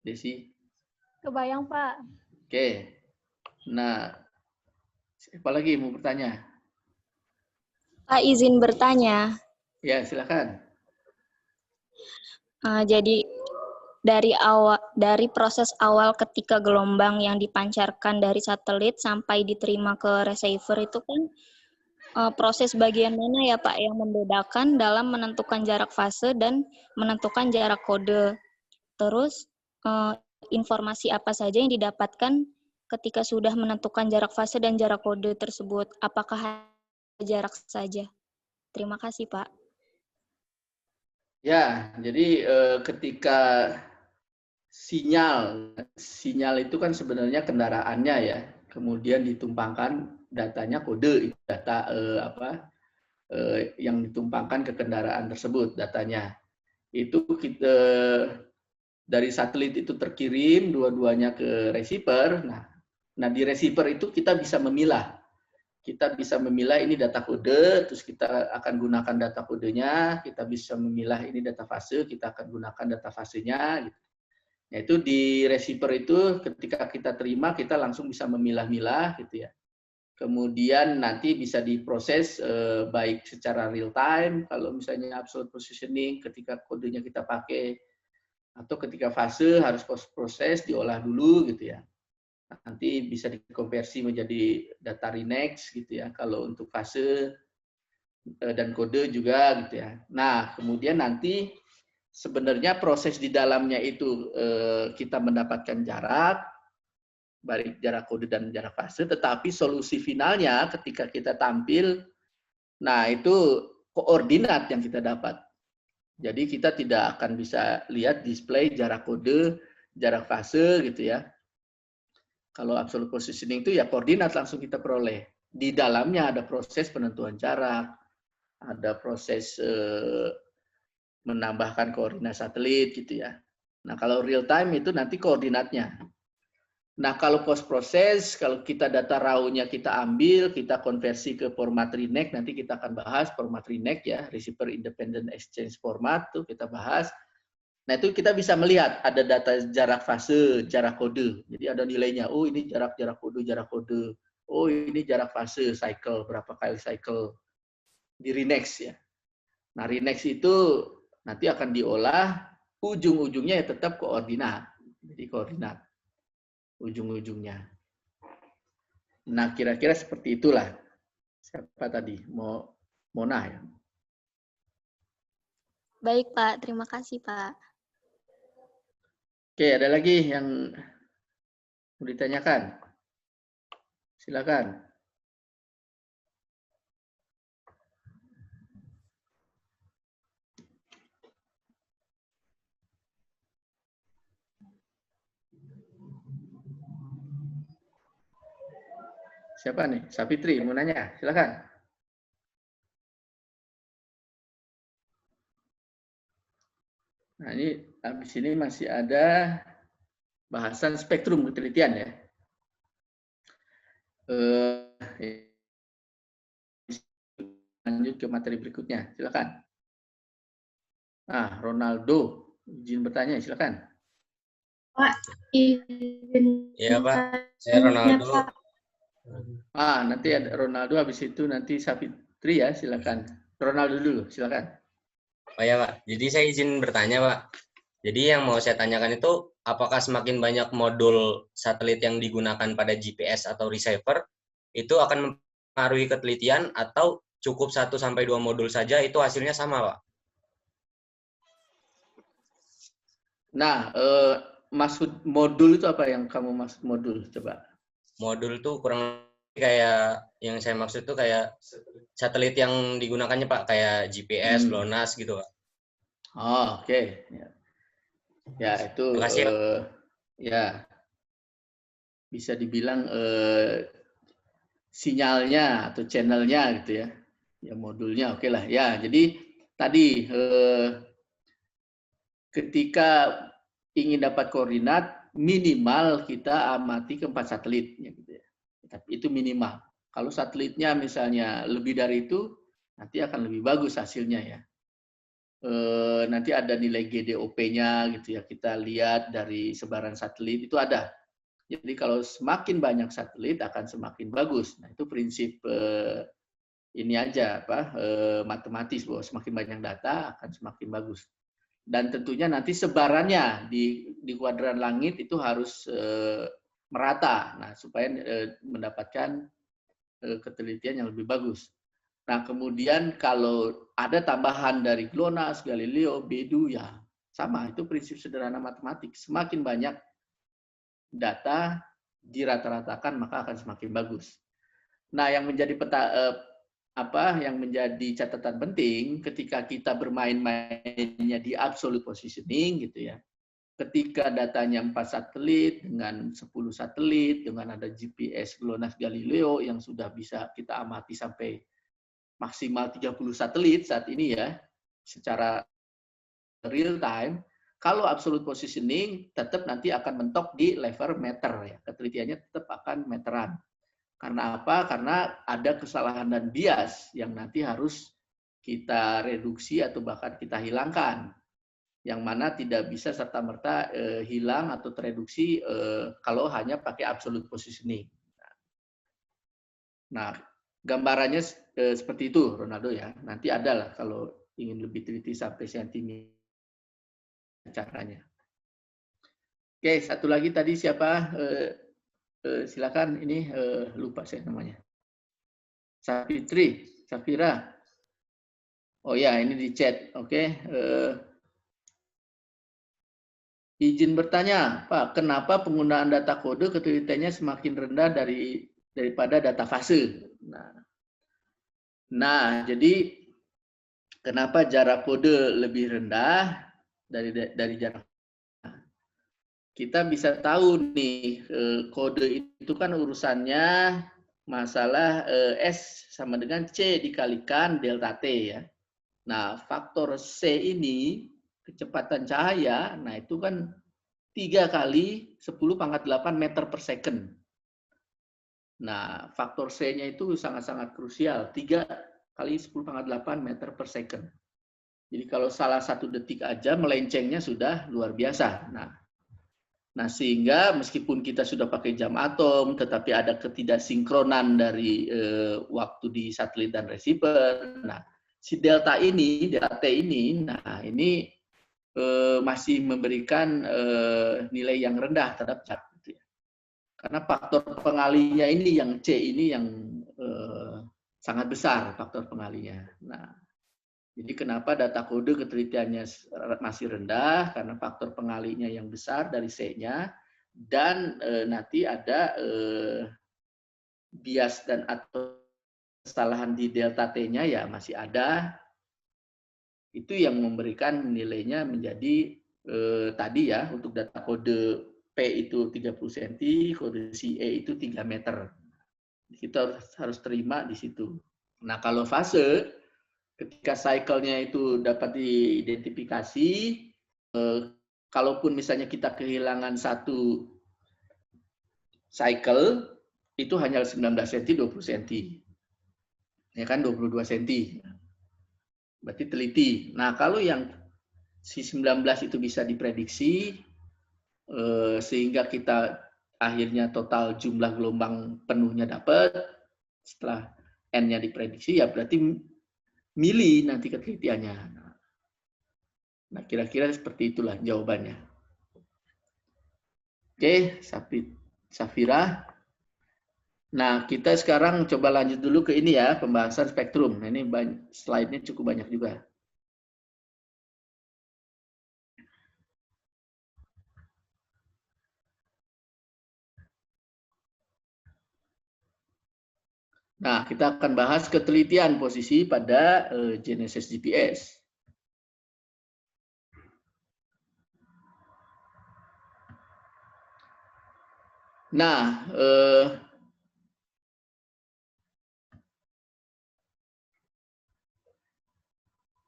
Desi? Kebayang Pak. Oke. Nah, siapa lagi mau bertanya? Pak, izin bertanya. Ya, silakan. Jadi dari proses awal ketika gelombang yang dipancarkan dari satelit sampai diterima ke receiver itu kan proses bagian mana ya Pak yang membedakan dalam menentukan jarak fase dan menentukan jarak kode. Terus informasi apa saja yang didapatkan ketika sudah menentukan jarak fase dan jarak kode tersebut? Apakah jarak saja? Terima kasih Pak. Ya, jadi ketika sinyal itu kan sebenarnya kendaraannya ya, kemudian ditumpangkan datanya kode, data yang ditumpangkan ke kendaraan tersebut datanya. Itu kita dari satelit itu terkirim dua-duanya ke receiver. Nah di receiver itu kita bisa memilah. Kita bisa memilah ini data kode, terus kita akan gunakan data kodenya, kita bisa memilah ini data fase, kita akan gunakan data fasenya. Gitu. Nah, itu di receiver itu ketika kita terima, kita langsung bisa memilah-milah gitu ya. Kemudian nanti bisa diproses baik secara real time, kalau misalnya absolute positioning ketika kodenya kita pakai, atau ketika fase harus proses diolah dulu gitu ya. Nanti bisa dikonversi menjadi data renex gitu ya, kalau untuk fase dan kode juga gitu ya. Nah, kemudian nanti sebenarnya proses di dalamnya itu kita mendapatkan jarak, baik jarak kode dan jarak fase, tetapi solusi finalnya ketika kita tampil, nah itu koordinat yang kita dapat. Jadi kita tidak akan bisa lihat display jarak kode, jarak fase gitu ya. Kalau absolute positioning itu ya koordinat langsung kita peroleh. Di dalamnya ada proses penentuan jarak, ada proses menambahkan koordinat satelit gitu ya. Nah, kalau real time itu nanti koordinatnya. Nah, kalau post proses, kalau kita data raw-nya kita ambil, kita konversi ke format RINEC, nanti kita akan bahas format RINEC ya, Receiver Independent Exchange Format, tuh kita bahas. Nah, itu kita bisa melihat ada data jarak fase, jarak kode. Jadi ada nilainya, oh ini jarak kode, jarak kode. Oh ini jarak fase, cycle, berapa kali cycle di RINEX ya. Nah, RINEX itu nanti akan diolah, ujung-ujungnya ya tetap koordinat. Jadi koordinat ujung-ujungnya. Nah, kira-kira seperti itulah. Siapa tadi? Mona ya? Baik, Pak. Terima kasih, Pak. Oke, ada lagi yang mau ditanyakan? Silakan. Siapa nih? Sapitri mau nanya, silakan. Nah, ini habis ini masih ada bahasan spektrum ketelitian ya. Lanjut ke materi berikutnya, silakan. Nah, Ronaldo, izin bertanya, silakan. Pak, izin. Iya, Pak. Saya Ronaldo. Pak. Nanti ada Ronaldo, habis itu nanti Sapitri ya, silakan. Ronaldo dulu, silakan. Oh ya, Pak. Jadi saya izin bertanya, Pak. Jadi yang mau saya tanyakan itu, apakah semakin banyak modul satelit yang digunakan pada GPS atau receiver, itu akan mempengaruhi ketelitian atau cukup 1-2 modul saja itu hasilnya sama, Pak? Nah, maksud modul itu apa yang kamu maksud modul? Coba. Modul tuh kurang kayak yang saya maksud tuh kayak satelit yang digunakannya, Pak, kayak GPS, GLONASS gitu, Pak. Oh, oke. Ya, itu Makasih, ya bisa dibilang sinyalnya atau channelnya gitu ya. Ya modulnya oke lah. Ya, jadi tadi ketika ingin dapat koordinat minimal kita amati ke 4 satelit ya gitu ya. Tapi itu minimal. Kalau satelitnya misalnya lebih dari itu nanti akan lebih bagus hasilnya ya. Nanti ada nilai GDOP-nya gitu ya, kita lihat dari sebaran satelit itu ada. Jadi kalau semakin banyak satelit akan semakin bagus. Nah, itu prinsip ini aja matematis bahwa semakin banyak data akan semakin bagus. Dan tentunya nanti sebarannya di kuadran langit itu harus merata. Nah, supaya mendapatkan ketelitian yang lebih bagus. Nah, kemudian kalau ada tambahan dari GLONASS, Galileo, BEDU, ya sama, itu prinsip sederhana matematik. Semakin banyak data dirata-ratakan, maka akan semakin bagus. Nah, yang menjadi yang menjadi catatan penting ketika kita bermain-mainnya di absolute positioning gitu ya. Ketika datanya 4 satelit dengan 10 satelit dengan ada GPS, GLONASS, Galileo yang sudah bisa kita amati sampai maksimal 30 satelit saat ini ya, secara real time, kalau absolute positioning tetap nanti akan mentok di level meter ya, ketelitiannya tetap akan meteran. Karena apa? Karena ada kesalahan dan bias yang nanti harus kita reduksi atau bahkan kita hilangkan, yang mana tidak bisa serta-merta hilang atau tereduksi kalau hanya pakai absolute positioning. Nah, gambarannya seperti itu, Ronaldo ya. Nanti ada lah kalau ingin lebih teliti sampai sentimeter caranya. Oke, satu lagi tadi siapa? Silakan, ini lupa saya namanya. Sapitri, Safira. Oh ya, ini di chat. Oke. Izin bertanya, Pak, kenapa penggunaan data kode ketelitiannya semakin rendah daripada data fase? Nah, jadi kenapa jarak kode lebih rendah dari jarak? Kita bisa tahu nih kode itu kan urusannya masalah S sama dengan C dikalikan delta T ya. Nah, faktor C ini, kecepatan cahaya, nah itu kan 3 kali 10⁻8 meter per second. Nah, faktor C-nya itu sangat-sangat krusial, 3 kali 10⁻8 meter per second. Jadi kalau salah 1 detik aja melencengnya sudah luar biasa. Nah, sehingga meskipun kita sudah pakai jam atom, tetapi ada ketidaksinkronan dari waktu di satelit dan receiver. Nah, si delta ini, delta T ini, nah ini masih memberikan nilai yang rendah terhadap jam. Gitu ya. Karena faktor pengalinya ini yang C ini yang sangat besar faktor pengalinya. Nah, jadi kenapa data kode ketelitiannya masih rendah? Karena faktor pengalinya yang besar dari C-nya, dan nanti ada bias dan atau kesalahan di delta T-nya ya masih ada. Itu yang memberikan nilainya menjadi tadi ya, untuk data kode P itu 30 cm, kode CE itu 3 meter. Kita harus terima di situ. Nah, kalau fase, ketika cycle-nya itu dapat diidentifikasi, kalaupun misalnya kita kehilangan 1 cycle, itu hanya 19 cm, 20 cm. Ya kan, 22 cm. Berarti teliti. Nah, kalau yang si 19 itu bisa diprediksi, sehingga kita akhirnya total jumlah gelombang penuhnya dapat, setelah N-nya diprediksi, ya berarti mili nanti ketelitiannya. Nah, kira-kira seperti itulah jawabannya. Oke, Safira. Nah, kita sekarang coba lanjut dulu ke ini ya, pembahasan spektrum. Nah, ini slide-nya cukup banyak juga. Nah, kita akan bahas ketelitian posisi pada GNSS GPS. Nah,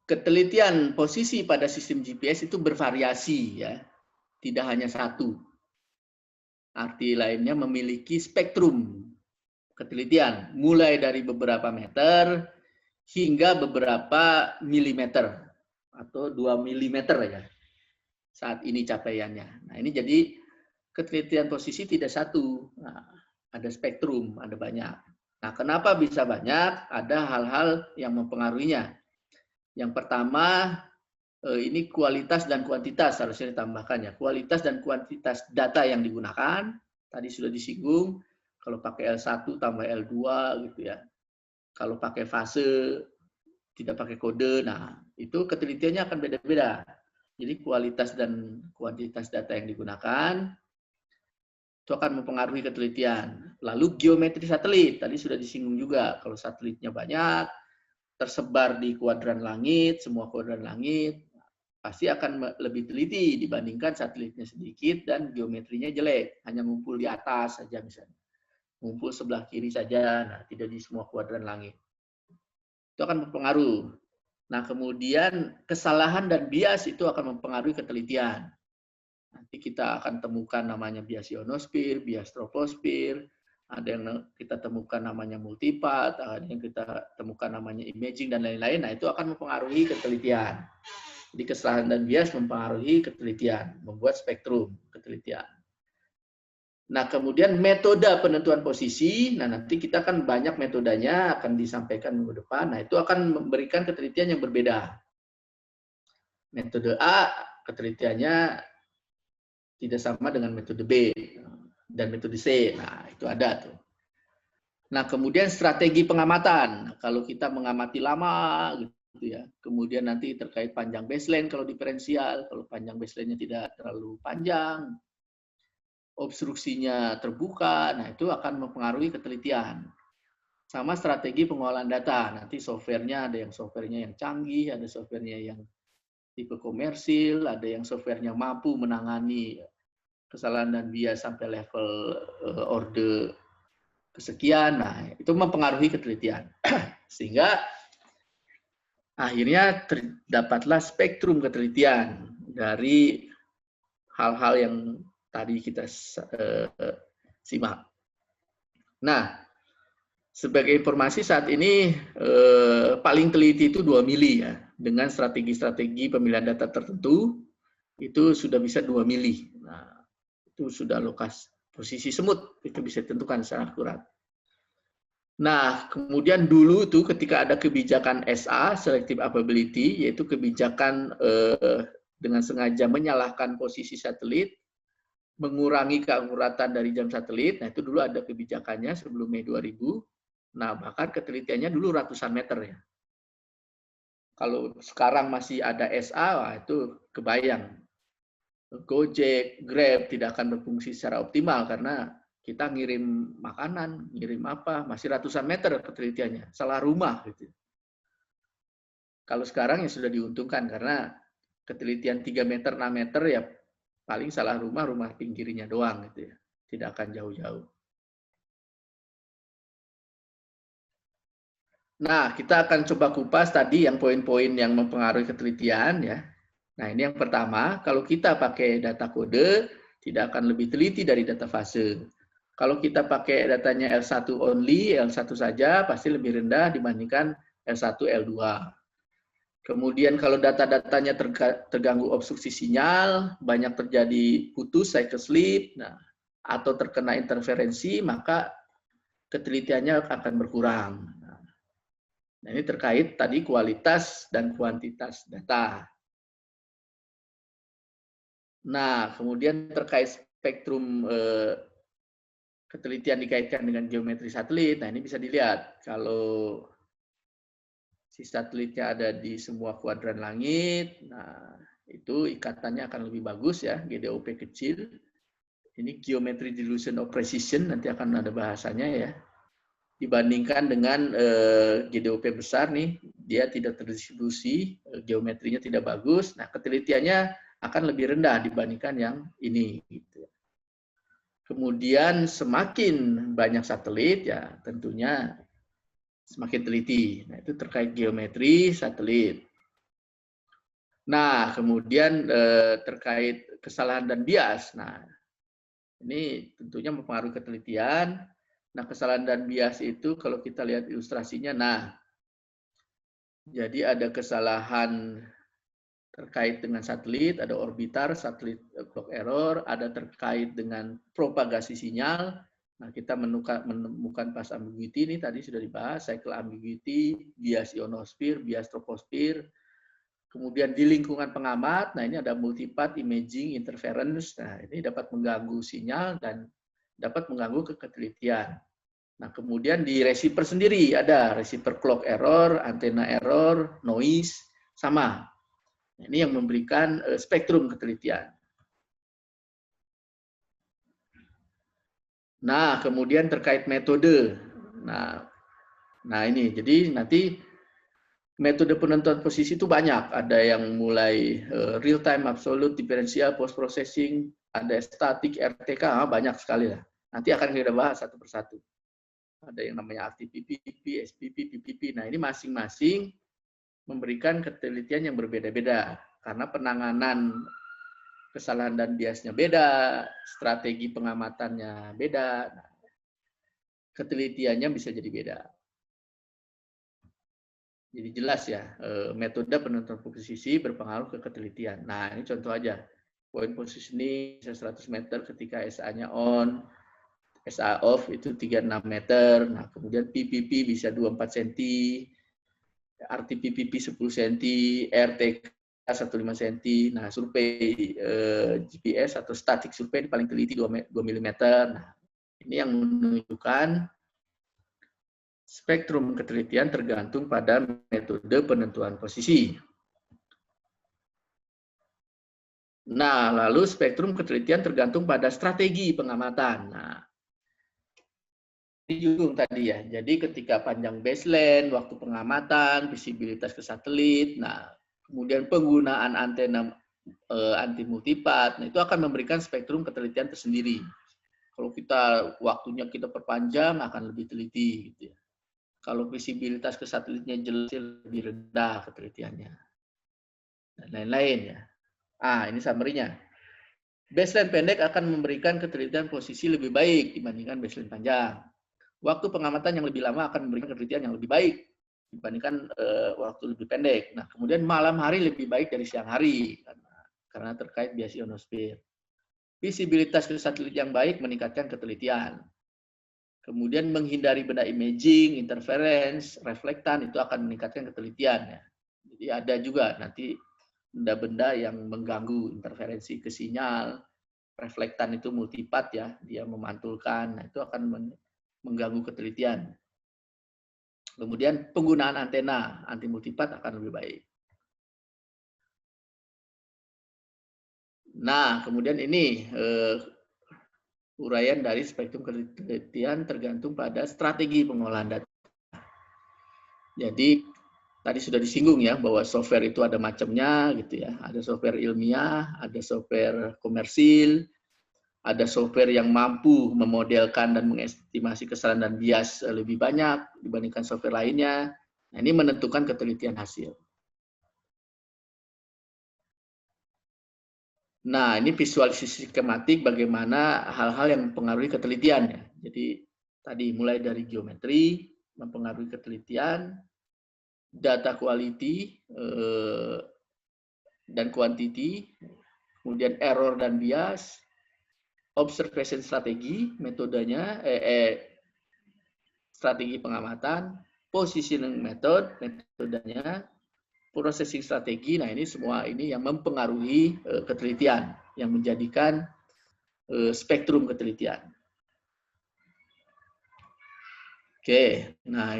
ketelitian posisi pada sistem GPS itu bervariasi ya, tidak hanya satu. Arti lainnya memiliki spektrum ketelitian, mulai dari beberapa meter hingga beberapa milimeter atau 2 milimeter ya. Saat ini capaiannya. Nah, ini jadi ketelitian posisi tidak satu. Nah, ada spektrum, ada banyak. Nah, kenapa bisa banyak? Ada hal-hal yang mempengaruhinya. Yang pertama, ini kualitas dan kuantitas harusnya ditambahkan ya. Kualitas dan kuantitas data yang digunakan, tadi sudah disinggung, kalau pakai L1 tambah L2 gitu ya. Kalau pakai fase, tidak pakai kode, nah itu ketelitiannya akan beda-beda. Jadi kualitas dan kuantitas data yang digunakan, itu akan mempengaruhi ketelitian. Lalu geometri satelit, tadi sudah disinggung juga, kalau satelitnya banyak, tersebar di kuadran langit, semua kuadran langit, pasti akan lebih teliti dibandingkan satelitnya sedikit dan geometrinya jelek, hanya ngumpul di atas saja misalnya. Ngumpul sebelah kiri saja, nah tidak di semua kuadran langit. Itu akan berpengaruh. Nah, kemudian kesalahan dan bias itu akan mempengaruhi ketelitian. Nanti kita akan temukan namanya bias ionosfer, bias troposfer, ada yang kita temukan namanya multipath, ada yang kita temukan namanya imaging, dan lain-lain. Nah, itu akan mempengaruhi ketelitian. Jadi kesalahan dan bias mempengaruhi ketelitian, membuat spektrum ketelitian. Nah, kemudian metode penentuan posisi, nah nanti kita kan banyak metodenya akan disampaikan minggu depan, nah itu akan memberikan ketelitian yang berbeda. Metode A, ketelitiannya tidak sama dengan metode B dan metode C, nah itu ada tuh. Nah, kemudian strategi pengamatan, kalau kita mengamati lama gitu ya, kemudian nanti terkait panjang baseline kalau diferensial, kalau panjang baseline-nya tidak terlalu panjang, obstruksinya terbuka, nah itu akan mempengaruhi ketelitian. Sama strategi pengolahan data, nanti softwarenya ada yang softwarenya yang canggih, ada softwarenya yang tipe komersil, ada yang softwarenya mampu menangani kesalahan dan bias sampai level orde kesekian, nah itu mempengaruhi ketelitian. Sehingga Akhirnya terdapatlah spektrum ketelitian dari hal-hal yang tadi kita simak. Nah, sebagai informasi saat ini paling teliti itu 2 mili ya, dengan strategi-strategi pemilihan data tertentu itu sudah bisa 2 mili. Nah, itu sudah lokasi posisi semut itu bisa ditentukan secara akurat. Nah, kemudian dulu itu ketika ada kebijakan SA, Selective Availability, yaitu kebijakan dengan sengaja menyalahkan posisi satelit, mengurangi keakuratan dari jam satelit. Nah, itu dulu ada kebijakannya sebelum Mei 2000. Nah, bahkan ketelitiannya dulu ratusan meter ya. Kalau sekarang masih ada SA, wah itu kebayang. Gojek, Grab tidak akan berfungsi secara optimal karena kita ngirim makanan, ngirim apa, masih ratusan meter ketelitiannya, salah rumah gitu. Kalau sekarang ya sudah diuntungkan karena ketelitian 3 meter, 6 meter ya paling salah rumah pinggirnya doang gitu ya. Tidak akan jauh-jauh. Nah, kita akan coba kupas tadi yang poin-poin yang mempengaruhi ketelitian ya. Nah, ini yang pertama, kalau kita pakai data kode, tidak akan lebih teliti dari data fase. Kalau kita pakai datanya L1 only, L1 saja, pasti lebih rendah dibandingkan L1, L2. Kemudian kalau data-datanya terganggu obstruksi sinyal, banyak terjadi putus, cycle sleep, nah, atau terkena interferensi, maka ketelitiannya akan berkurang. Nah, ini terkait tadi kualitas dan kuantitas data. Nah, kemudian terkait spektrum ketelitian dikaitkan dengan geometri satelit. Nah, ini bisa dilihat kalau si satelitnya ada di semua kuadran langit. Nah, itu ikatannya akan lebih bagus ya, GDOP kecil. Ini geometry dilution of precision, nanti akan ada bahasanya ya. Dibandingkan dengan GDOP besar nih, dia tidak terdistribusi, geometrinya tidak bagus. Nah, ketelitiannya akan lebih rendah dibandingkan yang ini. Gitu. Kemudian semakin banyak satelit, ya tentunya semakin teliti. Nah, itu terkait geometri satelit. Nah, kemudian terkait kesalahan dan bias. Nah, ini tentunya mempengaruhi ketelitian. Nah, kesalahan dan bias itu kalau kita lihat ilustrasinya, nah, jadi ada kesalahan terkait dengan satelit, ada orbitar, satelit clock error, ada terkait dengan propagasi sinyal. Nah, kita menemukan pas ambiguity ini tadi sudah dibahas, cycle ambiguity, bias ionosphere, bias troposphere. Kemudian di lingkungan pengamat, nah ini ada multipath imaging interference. Nah, ini dapat mengganggu sinyal dan dapat mengganggu ketelitian. Nah, kemudian di receiver sendiri ada receiver clock error, antena error, noise, sama. Ini yang memberikan spektrum ketelitian. Nah, kemudian terkait metode. Nah ini, jadi nanti metode penentuan posisi itu banyak. Ada yang mulai real time, absolute, differential, post processing, ada static, RTK, banyak sekali lah. Nanti akan kita bahas satu persatu. Ada yang namanya RTPP, SPP, PPP. Nah, ini masing-masing memberikan ketelitian yang berbeda-beda karena penanganan kesalahan dan biasnya beda, strategi pengamatannya beda, nah, ketelitiannya bisa jadi beda. Jadi jelas ya, metode penentuan posisi berpengaruh ke ketelitian. Nah, ini contoh aja. Point positioning bisa 100 meter ketika SA-nya on, SA off itu 36 meter. Nah, kemudian PPP bisa 24 cm, RTPPP 10 cm, RTK 1,5 cm. Nah, survei GPS atau static survei paling teliti 2 mm. Nah, ini yang menunjukkan spektrum ketelitian tergantung pada metode penentuan posisi. Nah, lalu spektrum ketelitian tergantung pada strategi pengamatan. Nah, ini juga tadi ya. Jadi ketika panjang baseline, waktu pengamatan, visibilitas ke satelit, nah kemudian penggunaan antena anti multipath, nah itu akan memberikan spektrum ketelitian tersendiri. Kalau kita waktunya kita perpanjang akan lebih teliti gitu ya. Kalau visibilitas ke satelitnya jelas lebih rendah ketelitiannya. Dan lain-lain ya. Ini summary-nya. Baseline pendek akan memberikan ketelitian posisi lebih baik dibandingkan baseline panjang. Waktu pengamatan yang lebih lama akan memberikan ketelitian yang lebih baik dibandingkan waktu lebih pendek. Nah, kemudian malam hari lebih baik dari siang hari karena terkait bias ionosfer. Visibilitas ke satelit yang baik meningkatkan ketelitian. Kemudian menghindari benda imaging, interference, reflektan itu akan meningkatkan ketelitian. Ya. Jadi ada juga nanti benda-benda yang mengganggu interferensi ke sinyal, reflektan itu multipath ya, dia memantulkan, nah, itu akan mengganggu ketelitian. Kemudian penggunaan antena anti multipath akan lebih baik. Nah, kemudian ini uraian dari spektrum ketelitian tergantung pada strategi pengolahan data. Jadi tadi sudah disinggung ya bahwa software itu ada macamnya gitu ya. Ada software ilmiah, ada software komersil, ada software yang mampu memodelkan dan mengestimasi kesalahan dan bias lebih banyak dibandingkan software lainnya. Nah, ini menentukan ketelitian hasil. Nah, ini visualisasi skematik bagaimana hal-hal yang mempengaruhi ketelitian. Jadi, tadi mulai dari geometri, mempengaruhi ketelitian, data quality, dan quantity, kemudian error dan bias, observation strategi, metodenya, strategi pengamatan, positioning method, metodenya, processing strategi. Nah, ini semua ini yang mempengaruhi ketelitian, yang menjadikan spektrum ketelitian. Oke, nah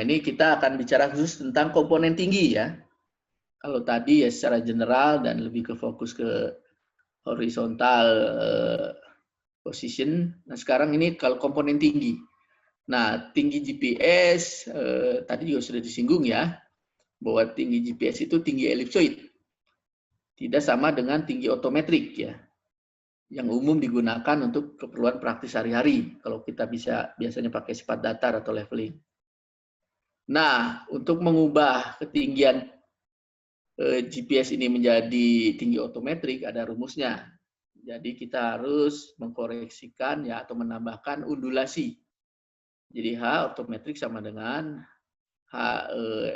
ini kita akan bicara khusus tentang komponen tinggi ya. Kalau tadi ya secara general dan lebih ke fokus ke horizontal position. Nah, sekarang ini kalau komponen tinggi. Nah, tinggi GPS, tadi juga sudah disinggung ya, bahwa tinggi GPS itu tinggi elipsoid. Tidak sama dengan tinggi otometrik ya, yang umum digunakan untuk keperluan praktis sehari-hari, kalau kita biasanya pakai sifat datar atau leveling. Nah, untuk mengubah ketinggian GPS ini menjadi tinggi otometrik, ada rumusnya. Jadi kita harus mengkoreksikan ya atau menambahkan undulasi. Jadi H otometrik sama dengan H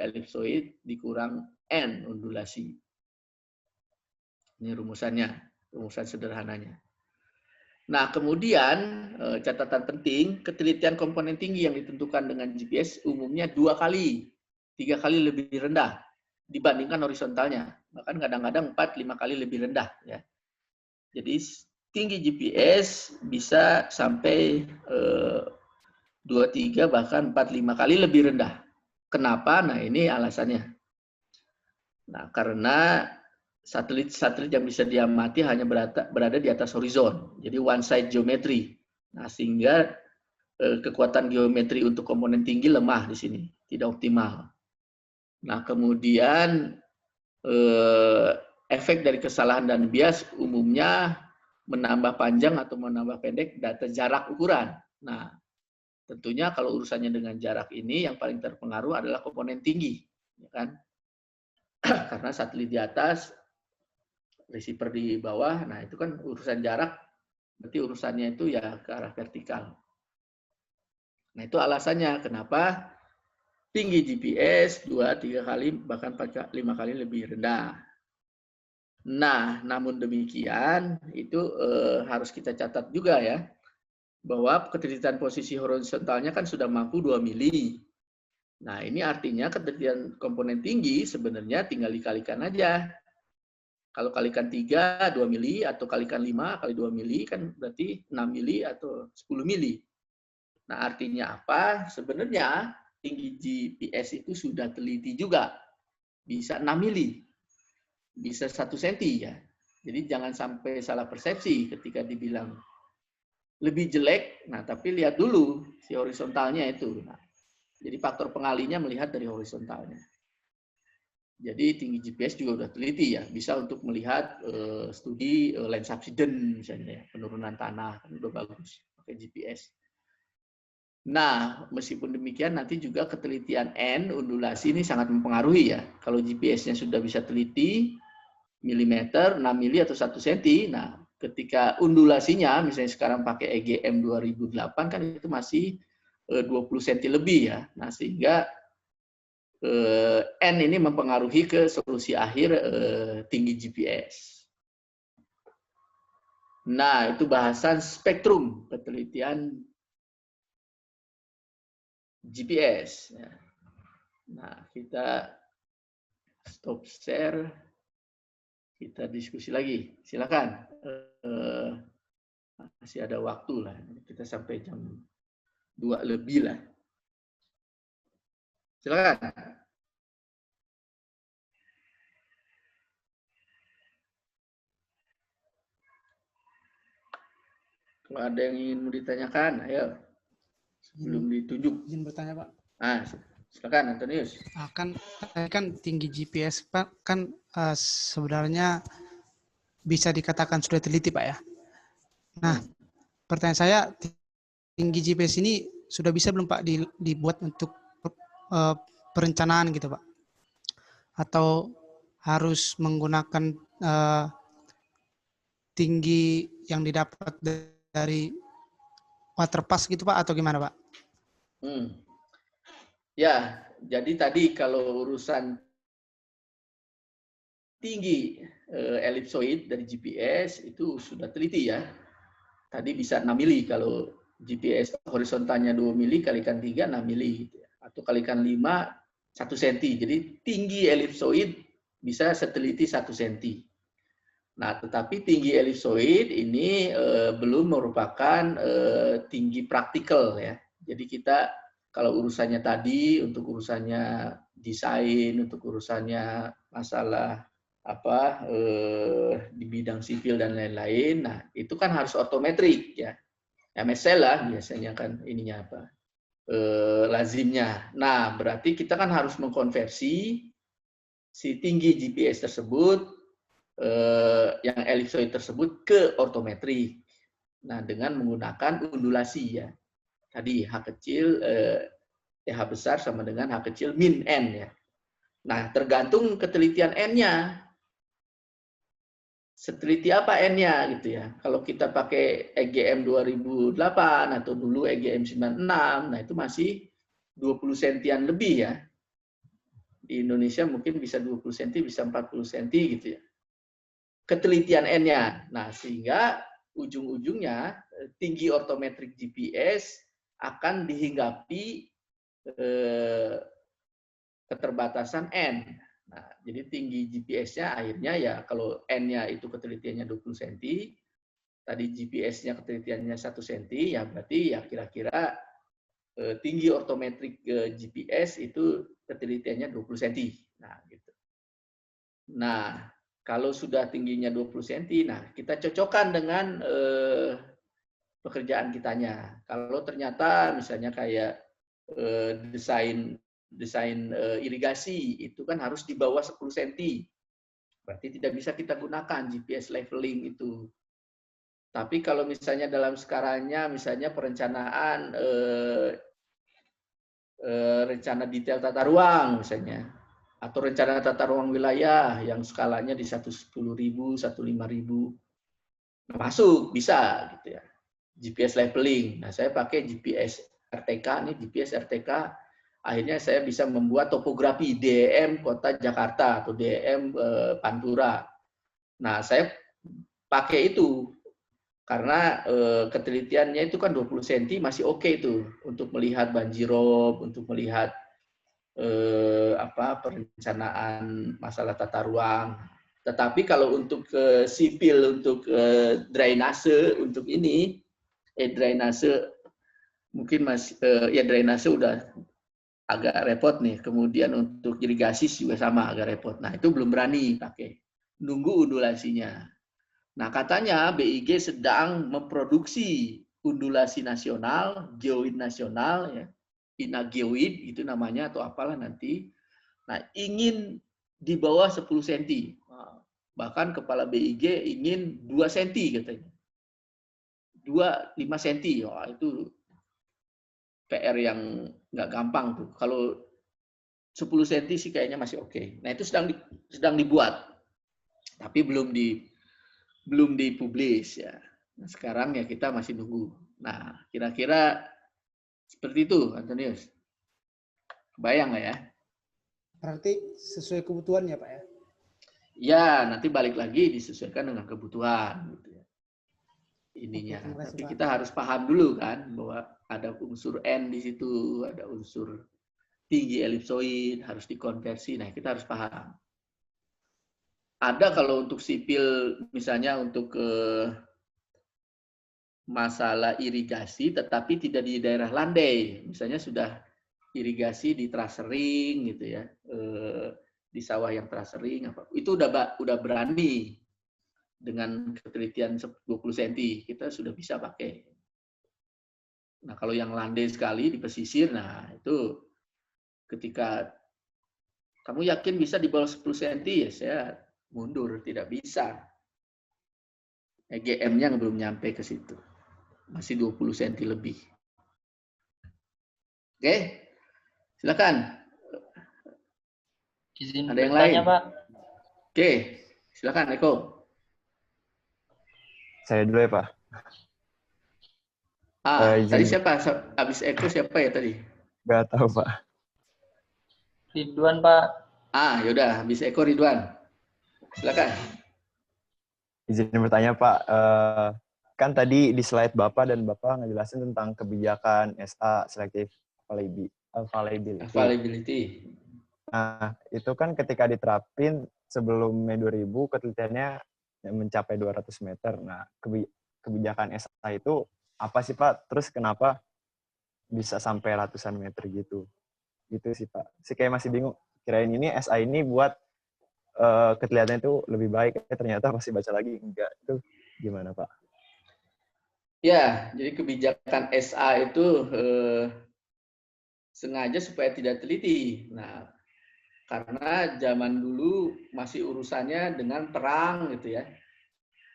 elipsoid dikurang N undulasi. Ini rumusannya, rumusan sederhananya. Nah, kemudian catatan penting, ketelitian komponen tinggi yang ditentukan dengan GPS umumnya 2 kali, 3 kali lebih rendah dibandingkan horizontalnya. Bahkan kadang-kadang 4-5 kali lebih rendah. Ya. Jadi tinggi GPS bisa sampai 2-3 bahkan 4-5 kali lebih rendah. Kenapa? Nah, ini alasannya. Nah, karena satelit-satelit yang bisa diamati hanya berada di atas horizon. Jadi one side geometry. Nah, sehingga kekuatan geometri untuk komponen tinggi lemah di sini, tidak optimal. Nah, kemudian efek dari kesalahan dan bias umumnya menambah panjang atau menambah pendek data jarak ukuran. Nah, tentunya kalau urusannya dengan jarak ini yang paling terpengaruh adalah komponen tinggi, ya kan? Karena satelit di atas, receiver di bawah, nah itu kan urusan jarak, berarti urusannya itu ya ke arah vertikal. Nah itu alasannya kenapa tinggi GPS 2-3 kali bahkan 4-5 kali lebih rendah. Nah, namun demikian itu harus kita catat juga ya, bahwa ketelitian posisi horizontalnya kan sudah mampu 2 mili. Nah, ini artinya ketelitian komponen tinggi sebenarnya tinggal dikalikan aja. Kalau kalikan 3, 2 mili, atau kalikan 5 kali 2 mili, kan berarti 6 mili atau 10 mili. Nah, artinya apa? Sebenarnya tinggi GPS itu sudah teliti juga. Bisa 6 mili. Bisa 1 senti ya. Jadi jangan sampai salah persepsi ketika dibilang lebih jelek, nah tapi lihat dulu si horizontalnya itu. Nah, jadi faktor pengalinya melihat dari horizontalnya. Jadi tinggi GPS juga udah teliti ya, bisa untuk melihat studi land subsidence misalnya, ya, penurunan tanah, kan udah bagus pakai GPS. Nah, meskipun demikian nanti juga ketelitian N undulasi ini sangat mempengaruhi ya. Kalau GPS-nya sudah bisa teliti milimeter, 6 mili atau 1 cm. Nah, ketika undulasinya misalnya sekarang pakai EGM 2008 kan itu masih 20 cm lebih ya. Nah, sehingga N ini mempengaruhi ke solusi akhir tinggi GPS. Nah, itu bahasan spektrum penelitian GPS. Nah, kita stop share, kita diskusi lagi. Silakan. Masih ada waktu lah. Kita sampai jam 2 lebih lah. Silakan. Kalau ada yang ingin mau ditanyakan, ayo. Sebelum ditunjuk. Izin bertanya, Pak. Nah, silakan Antonius. Kan tinggi GPS Pak kan sebenarnya bisa dikatakan sudah teliti Pak ya. Nah, pertanyaan saya tinggi GPS ini sudah bisa belum Pak dibuat untuk perencanaan gitu Pak? Atau harus menggunakan tinggi yang didapat dari waterpass gitu Pak atau gimana Pak? Ya, jadi tadi kalau urusan tinggi elipsoid dari GPS itu sudah teliti ya. Tadi bisa 6 mili kalau GPS horizontalnya 2 mili kalikan 3 6 mili gitu ya. Atau kalikan 5 1 cm. Jadi tinggi elipsoid bisa seteliti 1 cm. Nah, tetapi tinggi elipsoid ini belum merupakan tinggi praktikal ya. Jadi kita kalau urusannya tadi untuk urusannya desain, untuk urusannya masalah di bidang sipil dan lain-lain, nah itu kan harus otometrik ya. MSL lah biasanya kan ininya apa? Lazimnya. Nah, berarti kita kan harus mengkonversi si tinggi GPS tersebut yang elipsoid tersebut ke ortometrik. Nah, dengan menggunakan undulasi ya. Tadi H kecil, H besar sama dengan H kecil min N ya. Nah, tergantung ketelitian N-nya. Seteliti apa N-nya gitu ya. Kalau kita pakai EGM 2008 atau dulu EGM 96, nah itu masih 20 sentian lebih ya. Di Indonesia mungkin bisa 20 cm, bisa 40 cm gitu ya. Ketelitian N-nya. Nah, sehingga ujung-ujungnya tinggi ortometrik GPS akan dihinggapi keterbatasan N. Nah, jadi tinggi GPS-nya akhirnya ya kalau N-nya itu ketelitiannya 20 cm, tadi GPS-nya ketelitiannya 1 cm, ya berarti ya kira-kira tinggi ortometrik GPS itu ketelitiannya 20 cm. Nah, gitu. Nah, kalau sudah tingginya 20 cm, nah kita cocokkan dengan pekerjaan kitanya. Kalau ternyata misalnya kayak desain irigasi itu kan harus di bawah 10 cm. Berarti tidak bisa kita gunakan GPS leveling itu. Tapi kalau misalnya dalam skalanya misalnya perencanaan rencana detail tata ruang misalnya atau rencana tata ruang wilayah yang skalanya di 110.000, 105.000 masuk bisa gitu ya. GPS leveling. Nah, saya pakai GPS RTK nih, GPS RTK akhirnya saya bisa membuat topografi DEM Kota Jakarta atau DEM Pantura. Nah, saya pakai itu karena ketelitiannya itu kan 20 cm masih oke itu untuk melihat banjirop, untuk melihat perencanaan masalah tata ruang. Tetapi kalau untuk sipil, untuk drainase, untuk ini drainase mungkin masih ya drainase udah agak repot nih. Kemudian untuk irigasi juga sama agak repot. Nah, itu belum berani pakai. Nunggu undulasinya. Nah, katanya BIG sedang memproduksi undulasi nasional, geoid nasional ya. Inageoid itu namanya atau apalah nanti. Nah, ingin di bawah 10 cm. Bahkan kepala BIG ingin 2 cm katanya. 5 cm. Wah, itu PR yang nggak gampang tuh. Kalau 10 cm sih kayaknya masih oke. Nah itu sedang dibuat, tapi belum dipublish ya. Nah, sekarang ya kita masih nunggu. Nah kira-kira seperti itu, Antonius. Bayang nggak ya? Berarti sesuai kebutuhan ya Pak ya? Ya nanti balik lagi disesuaikan dengan kebutuhan. Gitu ya. Ininya. Oke, Tapi Pak. kita harus paham dulu kan bahwa ada unsur N di situ, ada unsur tinggi elipsoid, harus dikonversi. Nah, kita harus paham. Ada kalau untuk sipil, misalnya untuk masalah irigasi, tetapi tidak di daerah landai. Misalnya sudah irigasi di trasering, gitu ya, di sawah yang trasering, itu udah berani dengan ketelitian 20 cm, kita sudah bisa pakai. Nah, kalau yang landai sekali di pesisir, nah itu ketika kamu yakin bisa di bawah 10 cm, ya saya mundur, tidak bisa. EGM-nya belum nyampe ke situ. Masih 20 cm lebih. Oke, silakan. Izin ada yang bertanya, lain? Pak. Oke, silakan Eko. Saya dulu ya, Pak. Tadi siapa? Habis Eko siapa ya tadi? Gak tahu, Pak. Ridwan, Pak. Yaudah, habis Eko Ridwan. Silakan. Izin bertanya, Pak. Kan tadi di slide Bapak dan Bapak ngejelasin tentang kebijakan SA, Selective Availability. Nah, itu kan ketika diterapin sebelum Mei 2000, ketelitiannya mencapai 200 meter. Nah, kebijakan SA itu apa sih, Pak? Terus kenapa bisa sampai ratusan meter gitu? Gitu sih, Pak. Saya kayak masih bingung. Kirain ini SA ini buat ketelitiannya itu lebih baik. Ternyata masih baca lagi. Enggak. Itu gimana, Pak? Ya, jadi kebijakan SA itu sengaja supaya tidak teliti. Nah, karena zaman dulu masih urusannya dengan perang gitu ya.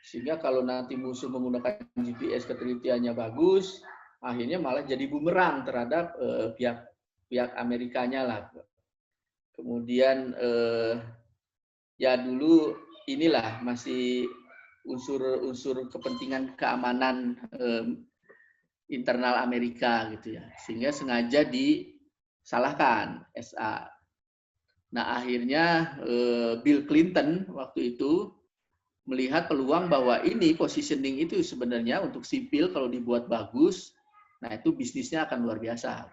Sehingga kalau nanti musuh menggunakan GPS ketelitiannya bagus, akhirnya malah jadi bumerang terhadap pihak Amerikanya lah. Kemudian ya dulu inilah masih unsur kepentingan keamanan internal Amerika gitu ya, sehingga sengaja disalahkan SA. Nah akhirnya Bill Clinton waktu itu melihat peluang bahwa ini positioning itu sebenarnya untuk sipil kalau dibuat bagus, nah itu bisnisnya akan luar biasa.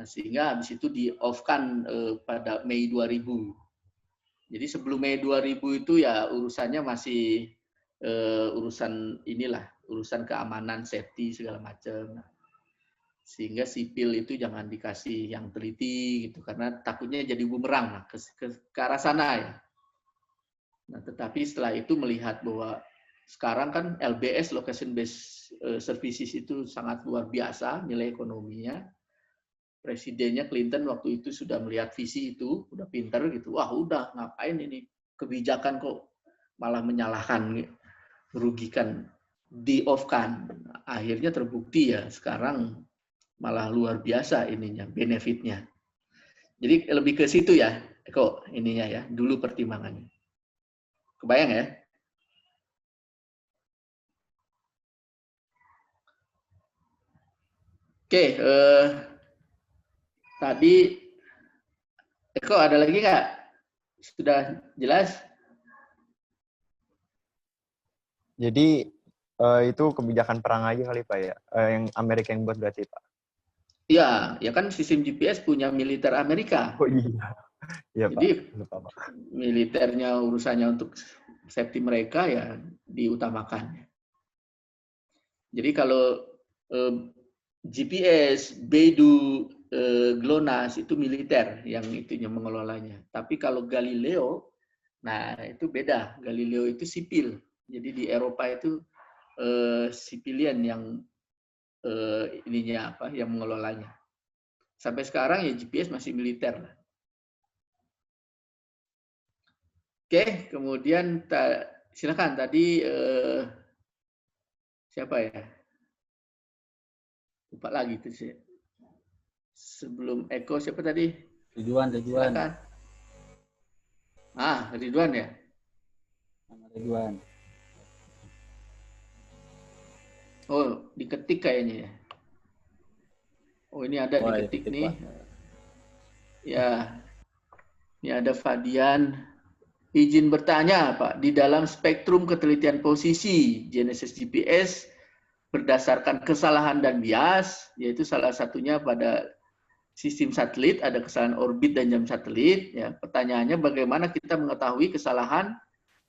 Nah sehingga habis itu di-off-kan pada Mei 2000. Jadi sebelum Mei 2000 itu ya urusannya masih urusan keamanan, safety segala macam. Sehingga sipil itu jangan dikasih yang teliti gitu karena takutnya jadi bumerang ke arah sana ya. Nah, tetapi setelah itu melihat bahwa sekarang kan LBS, Location Based Services itu sangat luar biasa nilai ekonominya. Presidennya Clinton waktu itu sudah melihat visi itu, udah pinter gitu. Wah udah ngapain ini kebijakan kok malah menyalahkan, merugikan, di-off-kan. Akhirnya terbukti ya sekarang malah luar biasa ininya, benefitnya. Jadi lebih ke situ ya, Eko ininya ya, dulu pertimbangannya. Kebayang ya? Oke, tadi Eko ada lagi nggak? Sudah jelas? Jadi itu kebijakan perang aja kali, Pak ya? Yang Amerika yang buat berarti, Pak? Iya, ya kan sistem GPS punya militer Amerika. Oh iya. Iya, Pak. Jadi lupa, Pak. Militernya urusannya untuk safety mereka ya diutamakan. Jadi kalau GPS, Beidou, GLONASS itu militer yang itunya mengelolanya. Tapi kalau Galileo, nah itu beda. Galileo itu sipil. Jadi di Eropa itu sipilian yang ininya apa, yang mengelolanya. Sampai sekarang ya GPS masih militer. Oke, kemudian silakan tadi siapa ya? Lupa lagi itu sih. Sebelum Eko siapa tadi? Ridwan. Silakan. Ridwan ya? Ridwan. Oh, diketik kayaknya ya. Oh, ini ada diketik nih. Pak. Ya, ini ada Fadian. Izin bertanya, Pak, di dalam spektrum ketelitian posisi GNSS GPS berdasarkan kesalahan dan bias, yaitu salah satunya pada sistem satelit, ada kesalahan orbit dan jam satelit. Ya, pertanyaannya bagaimana kita mengetahui kesalahan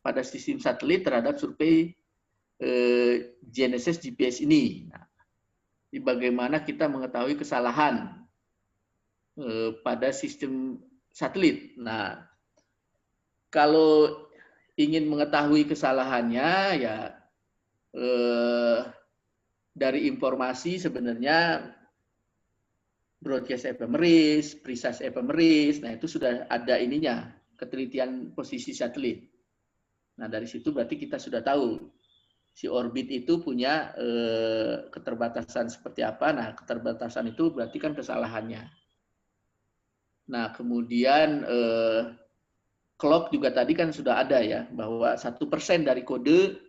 pada sistem satelit terhadap survei GNSS GPS ini. Nah, bagaimana kita mengetahui kesalahan pada sistem satelit. Nah, kalau ingin mengetahui kesalahannya, ya dari informasi sebenarnya broadcast ephemeris, precise ephemeris, nah itu sudah ada ininya, ketelitian posisi satelit. Nah dari situ berarti kita sudah tahu si orbit itu punya keterbatasan seperti apa. Nah keterbatasan itu berarti kan kesalahannya. Nah kemudian clock juga tadi kan sudah ada ya, bahwa 1% dari kode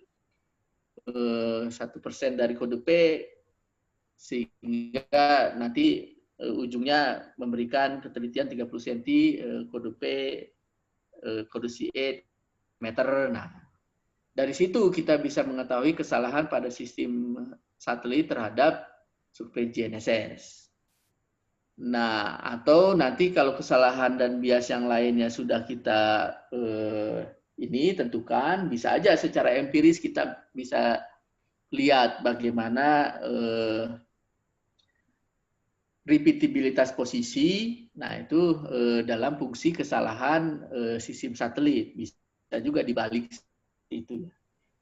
1% dari kode P, sehingga nanti ujungnya memberikan ketelitian 30 cm kode P, kode CE meter. Nah, dari situ kita bisa mengetahui kesalahan pada sistem satelit terhadap survei GNSS. Nah, atau nanti kalau kesalahan dan bias yang lainnya sudah kita ini tentukan, bisa aja secara empiris kita bisa lihat bagaimana repeatabilitas posisi. Nah, itu dalam fungsi kesalahan sistem satelit. Bisa juga dibalik itu.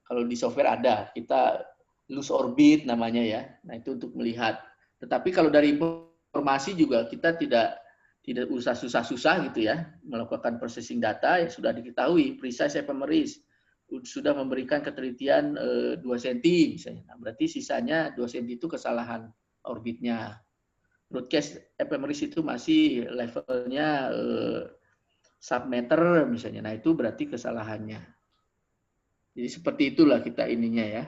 Kalau di software ada, kita loose orbit namanya ya. Nah, itu untuk melihat. Tetapi kalau dari informasi juga kita tidak usah susah-susah gitu ya, melakukan processing data yang sudah diketahui, precise ephemeris, sudah memberikan ketelitian 2 cm misalnya. Nah, berarti sisanya 2 cm itu kesalahan orbitnya. Broadcast ephemeris itu masih levelnya submeter misalnya. Nah, itu berarti kesalahannya. Jadi seperti itulah kita ininya ya,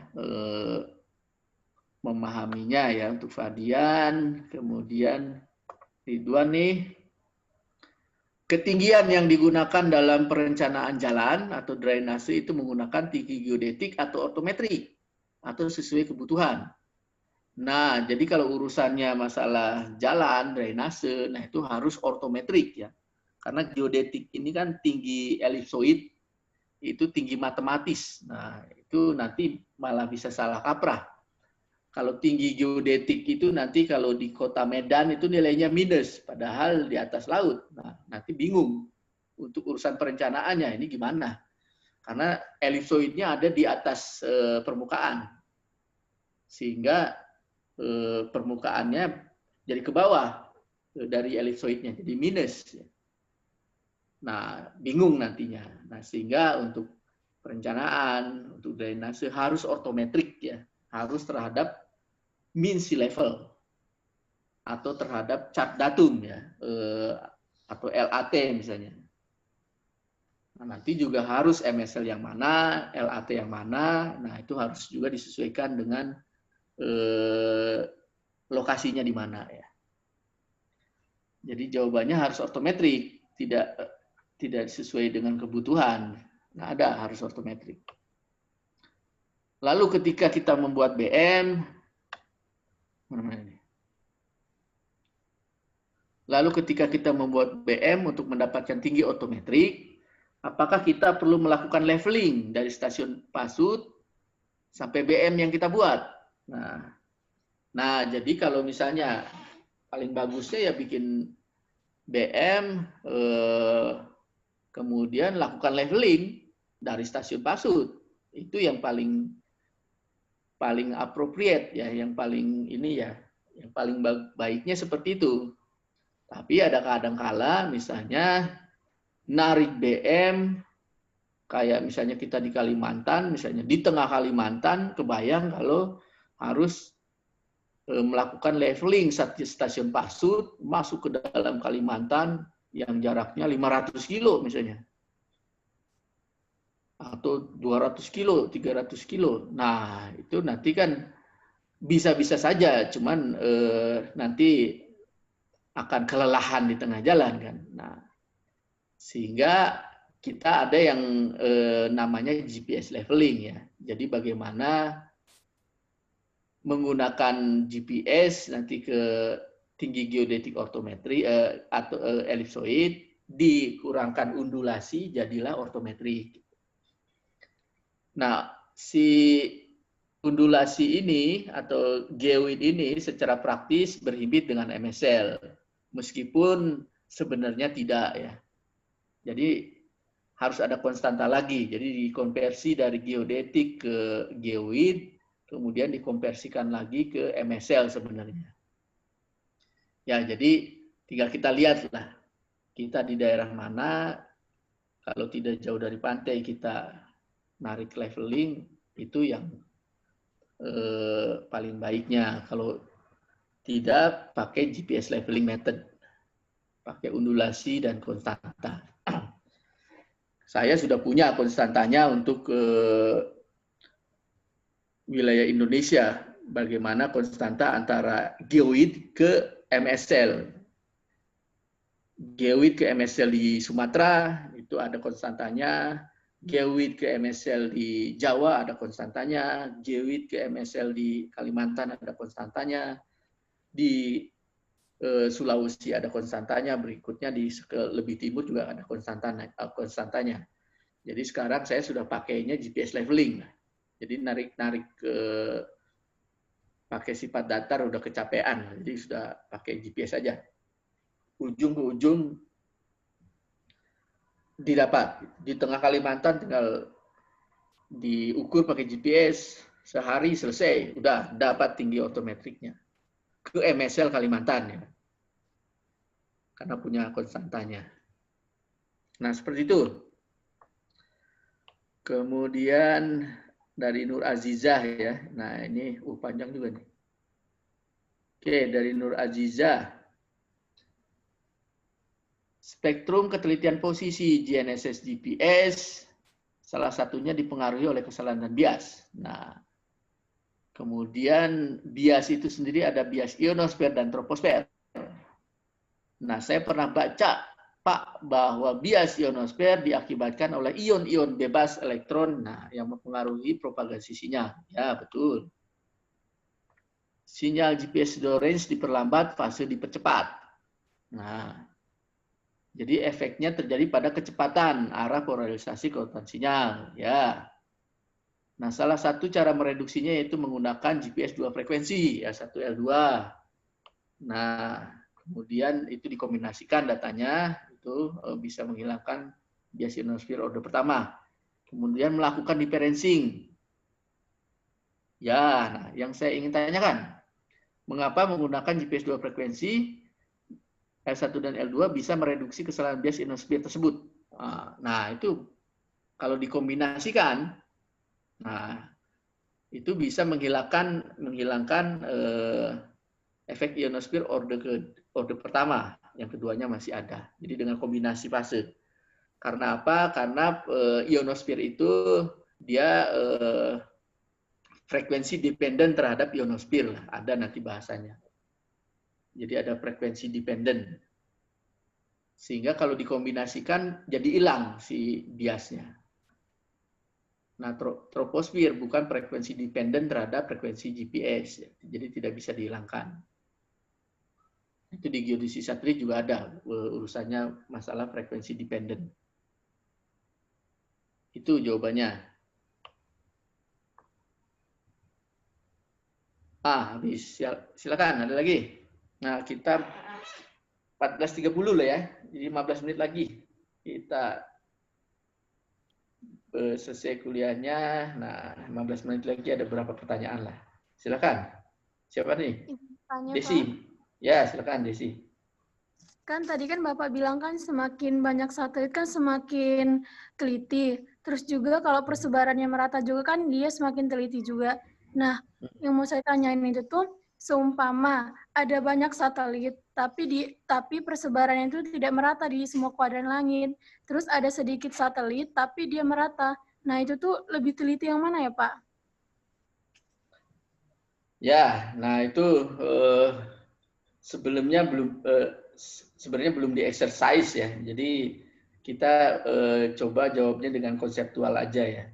memahaminya ya untuk Fadian. Kemudian Ridwan nih, ketinggian yang digunakan dalam perencanaan jalan atau drainase itu menggunakan tinggi geodetik atau ortometri atau sesuai kebutuhan. Nah, jadi kalau urusannya masalah jalan, drainase, nah itu harus ortometrik ya. Karena geodetik ini kan tinggi elipsoid, itu tinggi matematis. Nah, itu nanti malah bisa salah kaprah. Kalau tinggi geodetik itu nanti kalau di kota Medan itu nilainya minus, padahal di atas laut. Nah, nanti bingung untuk urusan perencanaannya, ini gimana? Karena elipsoidnya ada di atas permukaan. Sehingga permukaannya jadi ke bawah dari elipsoidnya, jadi minus. Nah, bingung nantinya. Nah, sehingga untuk perencanaan, untuk drainase harus ortometrik ya, harus terhadap mean sea level atau terhadap chart datum ya, atau LAT misalnya. Nah, nanti juga harus MSL yang mana, LAT yang mana. Nah, itu harus juga disesuaikan dengan lokasinya di mana ya. Jadi jawabannya harus ortometrik, tidak sesuai dengan kebutuhan. Nah, ada harus ortometrik. Lalu ketika kita membuat BM, lalu ketika kita membuat BM untuk mendapatkan tinggi ortometrik, apakah kita perlu melakukan leveling dari stasiun pasut sampai BM yang kita buat? Nah, jadi kalau misalnya paling bagusnya ya bikin BM, kemudian lakukan leveling dari stasiun pasut. Itu yang paling appropriate ya, yang paling ini ya, yang paling baiknya seperti itu. Tapi ada kadang-kala misalnya narik BM kayak misalnya kita di Kalimantan, misalnya di tengah Kalimantan, kebayang kalau harus melakukan leveling stasiun Pasut masuk ke dalam Kalimantan yang jaraknya 500 kilo misalnya. Atau 200 kilo, 300 kilo. Nah, itu nanti kan bisa-bisa saja, cuman nanti akan kelelahan di tengah jalan kan. Nah, sehingga kita ada yang namanya GPS leveling ya. Jadi bagaimana menggunakan GPS nanti ke tinggi geodetik ortometri atau elipsoid, dikurangkan undulasi jadilah ortometrik. Nah, si undulasi ini atau geoid ini secara praktis berhimpit dengan MSL, meskipun sebenarnya tidak ya. Jadi harus ada konstanta lagi. Jadi dikonversi dari geodetik ke geoid, kemudian dikonversikan lagi ke MSL sebenarnya. Ya, jadi tinggal kita lihatlah kita di daerah mana. Kalau tidak jauh dari pantai kita narik leveling, itu yang paling baiknya. Kalau tidak, pakai GPS leveling method, pakai undulasi dan konstanta. Saya sudah punya konstantanya untuk wilayah Indonesia, bagaimana konstanta antara geoid ke MSL. Geoid ke MSL di Sumatera, itu ada konstantanya. Geoid ke MSL di Jawa ada konstantanya. Geoid ke MSL di Kalimantan ada konstantanya. Di Sulawesi ada konstantanya. Berikutnya di lebih timur juga ada konstantanya. Jadi sekarang saya sudah pakainya GPS leveling. Jadi narik-narik ke pakai sifat datar udah kecapean. Jadi sudah pakai GPS saja. Ujung ke ujung didapat. Di tengah Kalimantan tinggal diukur pakai GPS, sehari selesai, udah dapat tinggi ortometriknya. Ke MSL Kalimantan ya. Karena punya konstantanya. Nah, seperti itu. Kemudian dari Nur Azizah ya. Nah, ini panjang juga nih. Oke, dari Nur Azizah. Spektrum ketelitian posisi GNSS GPS salah satunya dipengaruhi oleh kesalahan dan bias. Nah, kemudian bias itu sendiri ada bias ionosfer dan troposfer. Nah, saya pernah baca, Pak, bahwa bias ionosfer diakibatkan oleh ion-ion bebas elektron, nah, yang mempengaruhi propagasi sinyal. Ya, betul. Sinyal GPS slow range diperlambat, fase dipercepat. Nah, jadi efeknya terjadi pada kecepatan arah polarisasi keutuhan sinyal. Ya. Nah, salah satu cara mereduksinya yaitu menggunakan GPS 2 frekuensi, ya 1 L2. Nah, kemudian itu dikombinasikan datanya, itu bisa menghilangkan bias ionosfer order pertama. Kemudian melakukan differencing. Ya, nah, yang saya ingin tanyakan, mengapa menggunakan GPS 2 frekuensi L1 dan L2 bisa mereduksi kesalahan bias ionosfer tersebut. Nah, itu kalau dikombinasikan, nah itu bisa menghilangkan efek ionosfer order pertama, yang keduanya masih ada. Jadi dengan kombinasi fase. Karena apa? Karena ionosfer itu dia frekuensi dependen terhadap ionosfer, ada nanti bahasanya. Jadi ada frekuensi dependen. Sehingga kalau dikombinasikan jadi hilang si biasnya. Nah, troposfer bukan frekuensi dependen terhadap frekuensi GPS. Jadi tidak bisa dihilangkan. Itu di geodesi satelit juga ada urusannya masalah frekuensi dependen. Itu jawabannya. Habis. Silakan, ada lagi? Nah, kita 14.30 lah ya. Jadi 15 menit lagi. Kita selesai kuliahnya. Nah, 15 menit lagi ada beberapa pertanyaan lah. Silakan. Siapa nih? Tanya, Desi. Pak. Ya, silakan Desi. Kan tadi kan Bapak bilang kan semakin banyak satelit kan semakin teliti. Terus juga kalau persebarannya merata juga kan dia semakin teliti juga. Nah, yang mau saya tanyain itu tuh, seumpama ada banyak satelit, tapi persebarannya itu tidak merata di semua kuadran langit. Terus ada sedikit satelit, tapi dia merata. Nah, itu tuh lebih teliti yang mana ya, Pak? Ya, nah itu sebenarnya belum di exercise ya. Jadi kita coba jawabnya dengan konseptual aja ya.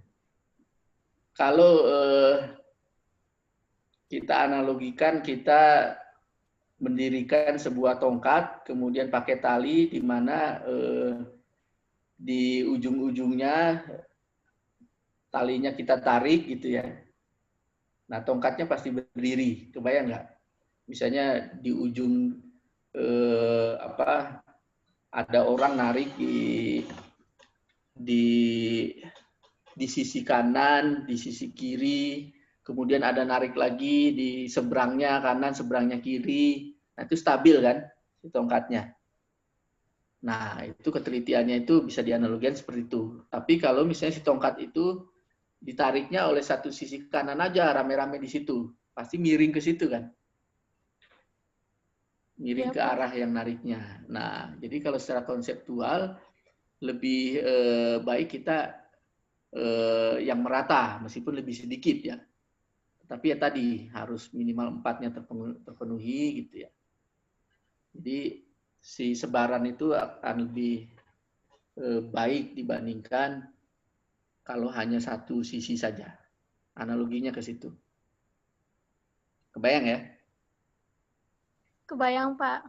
Kalau kita analogikan, kita mendirikan sebuah tongkat, kemudian pakai tali di mana di ujung-ujungnya talinya kita tarik gitu ya. Nah, tongkatnya pasti berdiri, kebayang nggak? Misalnya di ujung ada orang narik di sisi kanan, di sisi kiri, kemudian ada narik lagi di seberangnya kanan, seberangnya kiri. Nah, itu stabil kan si tongkatnya. Nah, itu ketelitiannya itu bisa dianalogikan seperti itu. Tapi kalau misalnya si tongkat itu ditariknya oleh satu sisi kanan aja, rame-rame di situ, pasti miring ke situ kan. Miring ke arah yang nariknya. Nah, jadi kalau secara konseptual, lebih baik kita yang merata, meskipun lebih sedikit ya. Tapi ya tadi, harus minimal 4-nya terpenuhi gitu ya. Jadi si sebaran itu akan lebih baik dibandingkan kalau hanya satu sisi saja. Analoginya ke situ. Kebayang ya? Kebayang, Pak.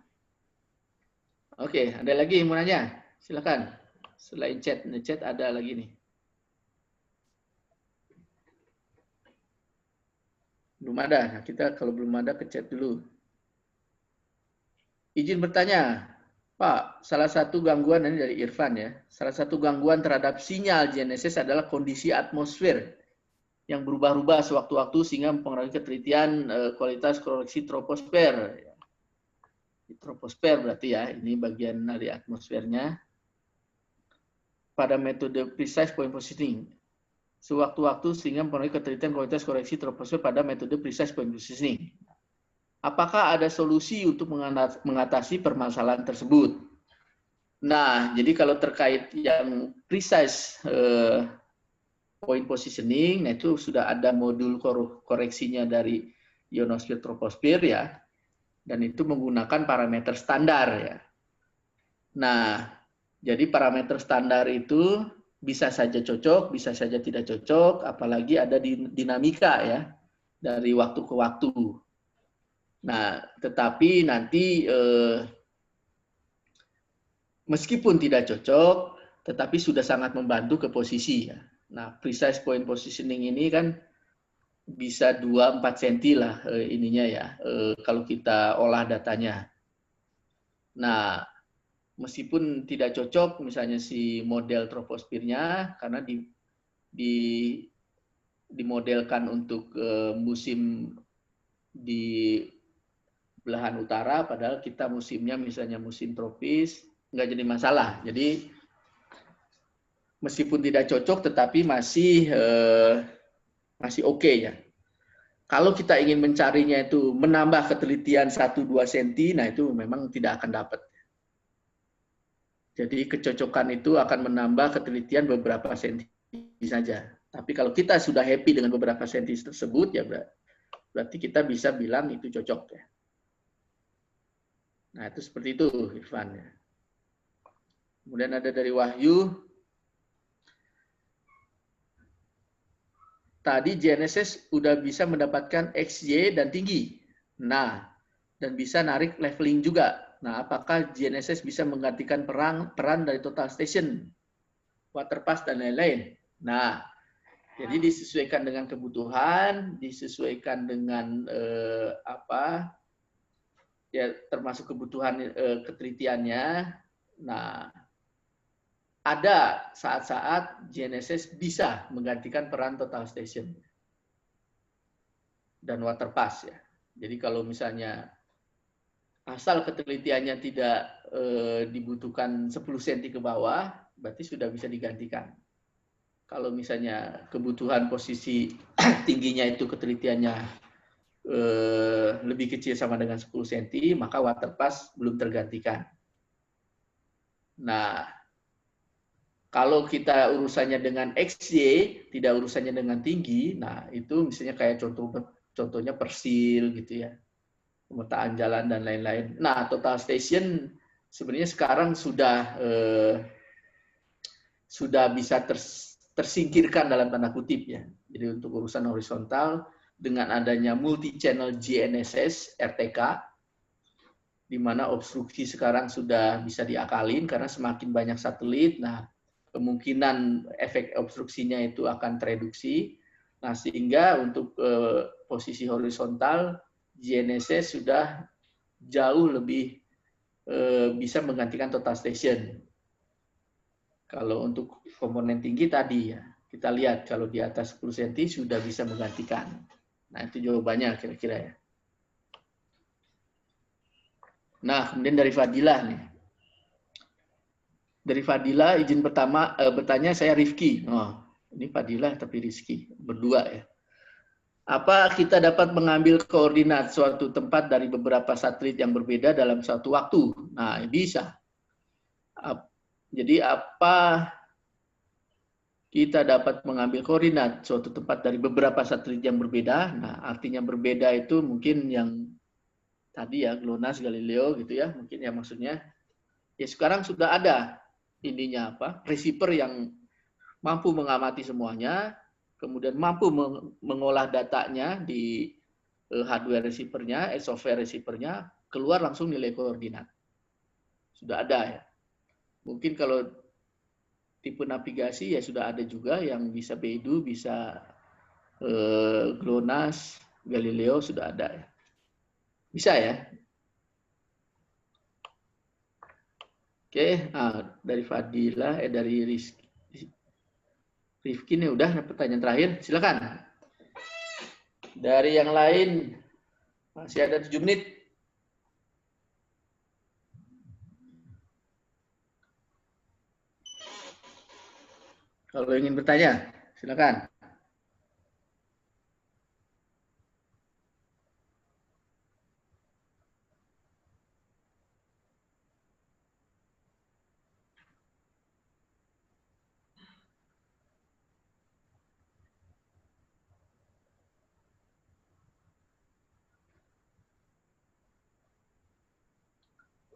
Oke, ada lagi yang mau nanya? Silakan. Selain chat, ngechat ada lagi nih. Belum ada. Nah, kita kalau belum ada ke chat dulu. Izin bertanya, Pak, salah satu gangguan ini dari Irfan ya. Salah satu gangguan terhadap sinyal GNSS adalah kondisi atmosfer yang berubah-ubah sewaktu-waktu sehingga mempengaruhi ketelitian kualitas koreksi troposfer. Troposfer berarti ya, ini bagian dari atmosfernya. Pada metode precise point positioning. Sewaktu-waktu sehingga mempengaruhi ketelitian kualitas koreksi troposfer pada metode precise point positioning. Apakah ada solusi untuk mengatasi permasalahan tersebut? Nah, jadi kalau terkait yang precise point positioning, nah itu sudah ada modul koreksinya dari ionosfer troposfer ya, dan itu menggunakan parameter standar ya. Nah, jadi parameter standar itu bisa saja cocok, bisa saja tidak cocok, apalagi ada dinamika ya dari waktu ke waktu. Nah, tetapi nanti meskipun tidak cocok, tetapi sudah sangat membantu ke posisi ya. Nah, precise point positioning ini kan bisa 2-4 cm lah ininya ya, kalau kita olah datanya. Nah, meskipun tidak cocok misalnya si model troposfernya karena dimodelkan untuk musim di belahan utara, padahal kita musimnya misalnya musim tropis, nggak jadi masalah. Jadi meskipun tidak cocok, tetapi masih oke ya. Kalau kita ingin mencarinya itu menambah ketelitian 1-2 cm, nah itu memang tidak akan dapat. Jadi kecocokan itu akan menambah ketelitian beberapa senti saja. Tapi kalau kita sudah happy dengan beberapa senti tersebut, ya berarti kita bisa bilang itu cocok ya. Nah, itu seperti itu, Irfan. Kemudian ada dari Wahyu. Tadi GNSS udah bisa mendapatkan XY dan tinggi. Nah, dan bisa narik leveling juga. Nah, apakah GNSS bisa menggantikan peran dari total station, water pass, dan lain-lain? Nah, jadi disesuaikan dengan kebutuhan, disesuaikan dengan ya termasuk kebutuhan ketelitiannya. Nah, ada saat-saat GNSS bisa menggantikan peran total station dan water pass ya. Jadi kalau misalnya asal ketelitiannya tidak dibutuhkan 10 cm ke bawah, berarti sudah bisa digantikan. Kalau misalnya kebutuhan posisi tingginya itu ketelitiannya lebih kecil sama dengan 10 cm, maka water pass belum tergantikan. Nah, kalau kita urusannya dengan XY, tidak urusannya dengan tinggi, nah itu misalnya kayak contohnya persil gitu ya, pemetaan jalan dan lain-lain. Nah, total station sebenarnya sekarang sudah bisa tersingkirkan dalam tanda kutip ya. Jadi untuk urusan horizontal dengan adanya multi channel GNSS RTK, di mana obstruksi sekarang sudah bisa diakalin karena semakin banyak satelit. Nah, kemungkinan efek obstruksinya itu akan tereduksi. Nah, sehingga untuk posisi horizontal, GNSS sudah jauh lebih bisa menggantikan total station. Kalau untuk komponen tinggi tadi ya, kita lihat kalau di atas 10 cm sudah bisa menggantikan. Nah, itu jawabannya kira-kira ya. Nah, kemudian dari Fadilah nih. Dari Fadilah, izin pertama bertanya saya Rifki. Oh, ini Fadilah tapi Rizky, berdua ya. Apa kita dapat mengambil koordinat suatu tempat dari beberapa satelit yang berbeda dalam suatu waktu? Nah, bisa. Jadi apa kita dapat mengambil koordinat suatu tempat dari beberapa satelit yang berbeda? Nah, artinya berbeda itu mungkin yang tadi ya, GLONASS, Galileo gitu ya, mungkin ya maksudnya. Ya sekarang sudah ada ininya apa, receiver yang mampu mengamati semuanya, kemudian mampu mengolah datanya di hardware receivernya, software receivernya, keluar langsung nilai koordinat. Sudah ada ya. Mungkin kalau tipe navigasi ya sudah ada juga yang bisa Beidou, bisa GLONASS, Galileo sudah ada ya. Bisa ya. Oke, nah, dari Fadilah, dari Rifki nih udah pertanyaan terakhir, silakan. Dari yang lain masih ada 7 menit. Kalau ingin bertanya, silakan.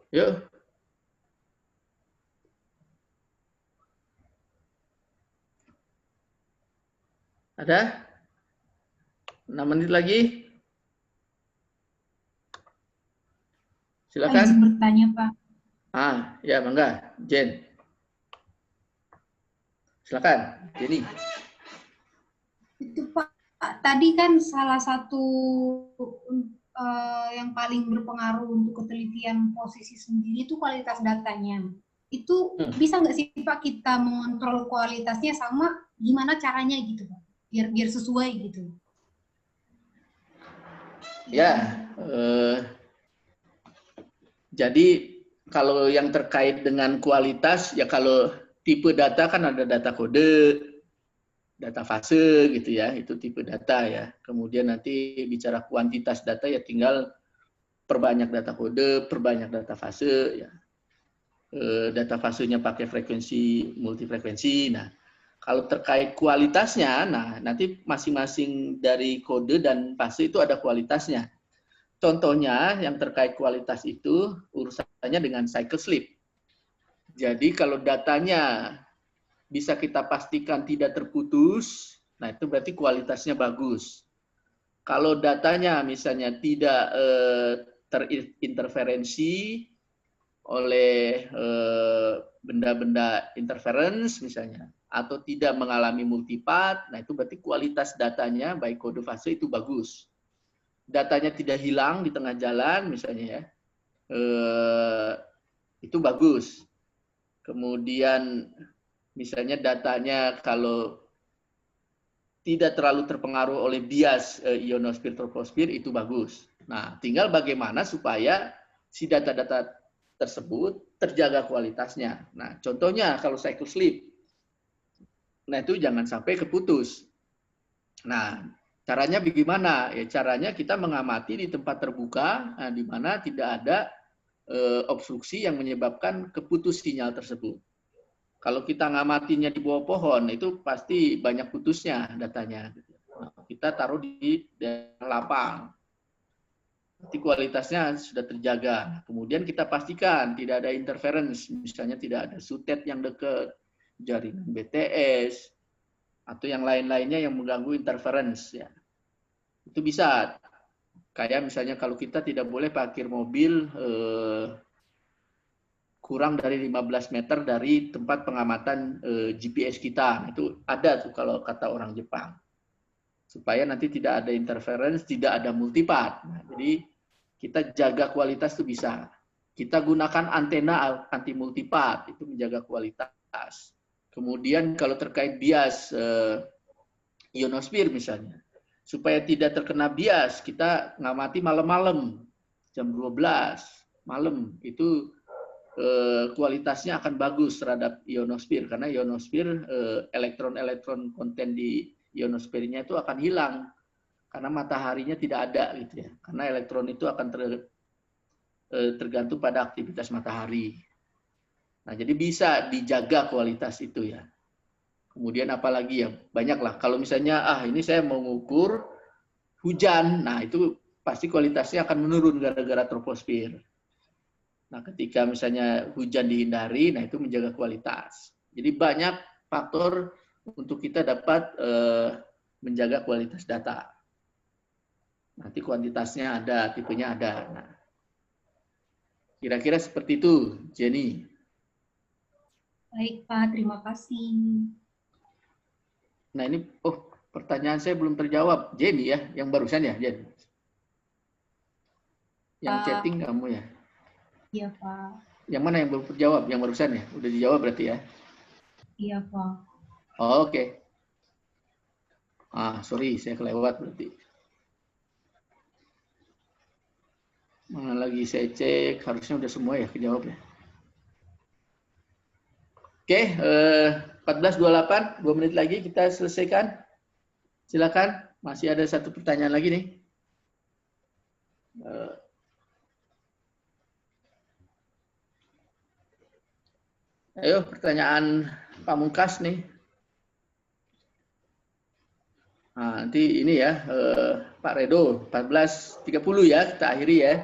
Yuk. Ada? 6 menit lagi. Silakan. Izin bertanya, Pak. Ya, bangga. Jen. Silakan, Jenny. Itu Pak, tadi kan salah satu yang paling berpengaruh untuk ketelitian posisi sendiri itu kualitas datanya. Itu bisa nggak sih Pak kita mengontrol kualitasnya, sama gimana caranya gitu Pak? Biar sesuai gitu. Ya, jadi kalau yang terkait dengan kualitas, ya kalau tipe data kan ada data kode, data fase gitu ya, itu tipe data ya. Kemudian nanti bicara kuantitas data ya tinggal perbanyak data kode, perbanyak data fase ya. Data fasenya pakai frekuensi multifrekuensi. Nah, kalau terkait kualitasnya, nah nanti masing-masing dari kode dan fase itu ada kualitasnya. Contohnya yang terkait kualitas itu urusannya dengan cycle sleep. Jadi kalau datanya bisa kita pastikan tidak terputus, nah itu berarti kualitasnya bagus. Kalau datanya misalnya tidak terinterferensi oleh benda-benda interference misalnya, atau tidak mengalami multipath, nah itu berarti kualitas datanya baik kode fase itu bagus. Datanya tidak hilang di tengah jalan misalnya ya, itu bagus. Kemudian misalnya datanya kalau tidak terlalu terpengaruh oleh bias ionosfer troposfer itu bagus. Nah, tinggal bagaimana supaya si data-data tersebut terjaga kualitasnya. Nah, contohnya kalau cycle sleep, nah itu jangan sampai keputus. Nah, Caranya bagaimana? Ya, caranya kita mengamati di tempat terbuka, di mana tidak ada obstruksi yang menyebabkan keputus sinyal tersebut. Kalau kita ngamatinya di bawah pohon, itu pasti banyak putusnya datanya. Nah, kita taruh di daerah lapang. Nanti kualitasnya sudah terjaga. Kemudian kita pastikan tidak ada interference, misalnya tidak ada sutet yang dekat, jaringan BTS, atau yang lain-lainnya yang mengganggu interference. Ya. Itu bisa. Kayak misalnya kalau kita tidak boleh parkir mobil kurang dari 15 meter dari tempat pengamatan GPS kita. Nah, itu ada tuh kalau kata orang Jepang. Supaya nanti tidak ada interference, tidak ada multipath. Nah, jadi kita jaga kualitas itu bisa. Kita gunakan antena anti multipath, itu menjaga kualitas. Kemudian kalau terkait bias ionosphere misalnya, supaya tidak terkena bias, kita ngamati malam-malam, jam 12 malam, itu kualitasnya akan bagus terhadap ionosphere, karena ionosphere, elektron-elektron konten di ionosfernya itu akan hilang, karena mataharinya tidak ada, gitu ya. Karena elektron itu akan tergantung pada aktivitas matahari. Nah, jadi bisa dijaga kualitas itu ya. Kemudian apalagi ya, banyaklah. Kalau misalnya, ini saya mau ngukur hujan, nah itu pasti kualitasnya akan menurun gara-gara troposfer. Nah, ketika misalnya hujan dihindari, nah itu menjaga kualitas. Jadi banyak faktor untuk kita dapat menjaga kualitas data. Nanti kuantitasnya ada, tipenya ada. Nah, kira-kira seperti itu, Jenny. Baik, Pak. Terima kasih. Nah ini, pertanyaan saya belum terjawab. Jenny ya, yang barusan ya, Jen? Yang chatting kamu ya? Iya, Pak. Yang mana yang belum terjawab? Yang barusan ya? Udah dijawab berarti ya? Iya, Pak. Oh, oke. Sorry, saya kelewat berarti. Mana lagi saya cek, harusnya udah semua ya kejawab ya. Oke, 14.28, 2 menit lagi kita selesaikan. Silakan, masih ada satu pertanyaan lagi nih. Ayo, pertanyaan pamungkas nih. Nah, nanti ini ya, Pak Redo, 14.30 ya, kita akhiri ya.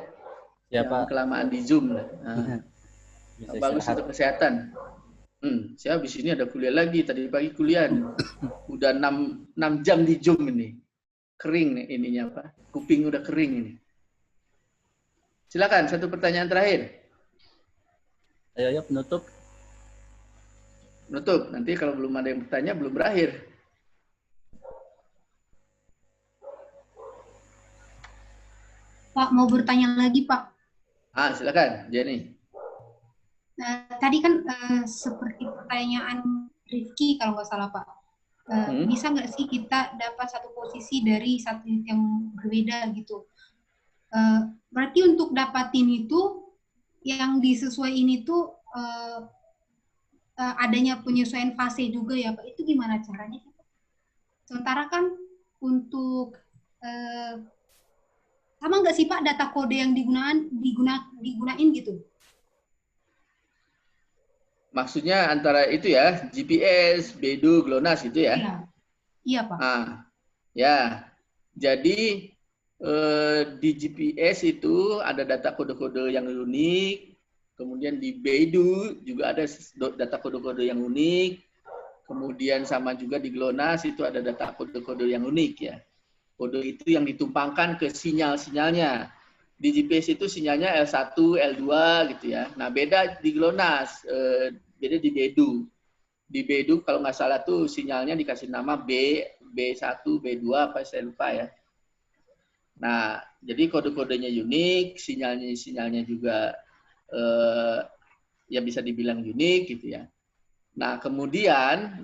Ya, Jangan Pak. kelamaan di Zoom. Nah, bagus untuk kesehatan. Saya habis ini ada kuliah lagi, tadi pagi kuliah. Udah 6 jam di Zoom ini. Kering nih ininya, Pak. Kuping udah kering ini. Silakan, satu pertanyaan terakhir. Ayo, penutup. Penutup, nanti kalau belum ada yang bertanya, belum berakhir. Pak, mau bertanya lagi, Pak. Silakan, Jenny. Tadi kan seperti pertanyaan Rifki kalau nggak salah, Pak. Bisa nggak sih kita dapat satu posisi dari satelit yang berbeda gitu? Berarti untuk dapatin itu, yang disesuaiin itu adanya penyesuaian fase juga ya, Pak. Itu gimana caranya? Sementara kan untuk sama nggak sih, Pak, data kode yang digunain gitu? Maksudnya antara itu ya, GPS, Bedu, GLONASS gitu ya? Iya, iya Pak. Ya, jadi di GPS itu ada data kode-kode yang unik, kemudian di Bedu juga ada data kode-kode yang unik, kemudian sama juga di GLONASS itu ada data kode-kode yang unik ya. Kode itu yang ditumpangkan ke sinyal-sinyalnya. Di GPS itu sinyalnya L1, L2 gitu ya. Nah beda di GLONASS, beda di Bedu. Di Bedu kalau nggak salah tuh sinyalnya dikasih nama B1, B2 apa saya lupa ya. Nah jadi kode-kodenya unik, sinyalnya juga ya bisa dibilang unik gitu ya. Nah kemudian,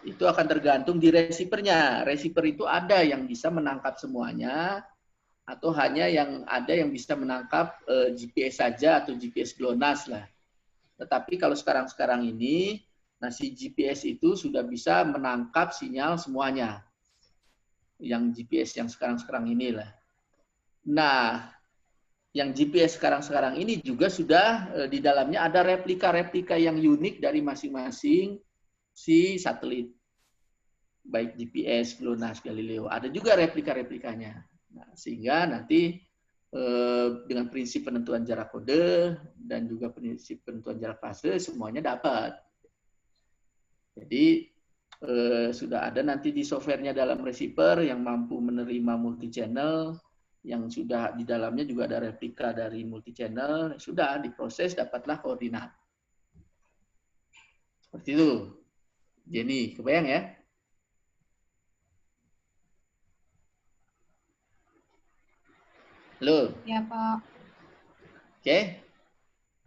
itu akan tergantung di receiver-nya. Receiver itu ada yang bisa menangkap semuanya, atau hanya yang ada yang bisa menangkap GPS saja atau GPS GLONASS lah. Tetapi kalau sekarang ini, si GPS itu sudah bisa menangkap sinyal semuanya. yang GPS yang sekarang-sekarang inilah. Nah, yang GPS sekarang-sekarang ini juga sudah di dalamnya ada replika-replika yang unik dari masing-masing si satelit. Baik GPS, GLONASS, Galileo, ada juga replika-replikanya. Nah, sehingga nanti dengan prinsip penentuan jarak kode dan juga prinsip penentuan jarak fase semuanya dapat. Jadi sudah ada nanti di softwarenya dalam receiver yang mampu menerima multi channel, yang sudah di dalamnya juga ada replika dari multi channel, sudah diproses dapatlah koordinat. Seperti itu. Jenny, kebayang ya? Halo. Ya, Pak. Oke.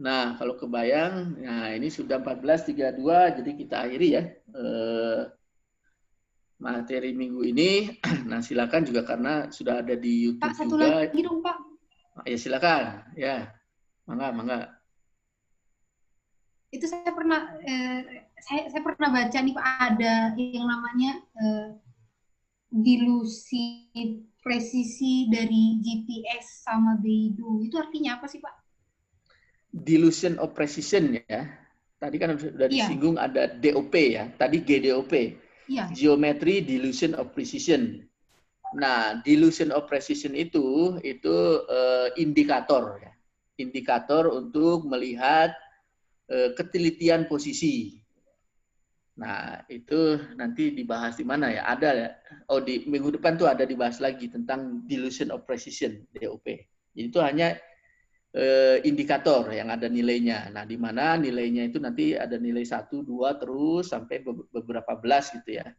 Nah, kalau kebayang, nah ini sudah 14.32, jadi kita akhiri ya materi minggu ini. Nah, silakan juga karena sudah ada di YouTube Pak, satu juga. lagi dong, Pak. Ya, silakan. Ya, mangga. Itu saya pernah baca nih Pak, ada yang namanya dilusi presisi dari GPS sama Beidou. Itu artinya apa sih, Pak? Dilution of precision ya. Tadi kan sudah disinggung ada DOP ya. Tadi GDOP. Iya. Geometry Dilution of Precision. Nah, Dilution of Precision itu indikator ya. Indikator untuk melihat ketelitian posisi. Nah, itu nanti dibahas di mana ya? Ada ya. Oh, di minggu depan tuh ada dibahas lagi tentang Dilution of Precision, DOP. Jadi itu hanya indikator yang ada nilainya. Nah, di mana nilainya itu nanti ada nilai 1, 2, terus sampai beberapa belas gitu ya.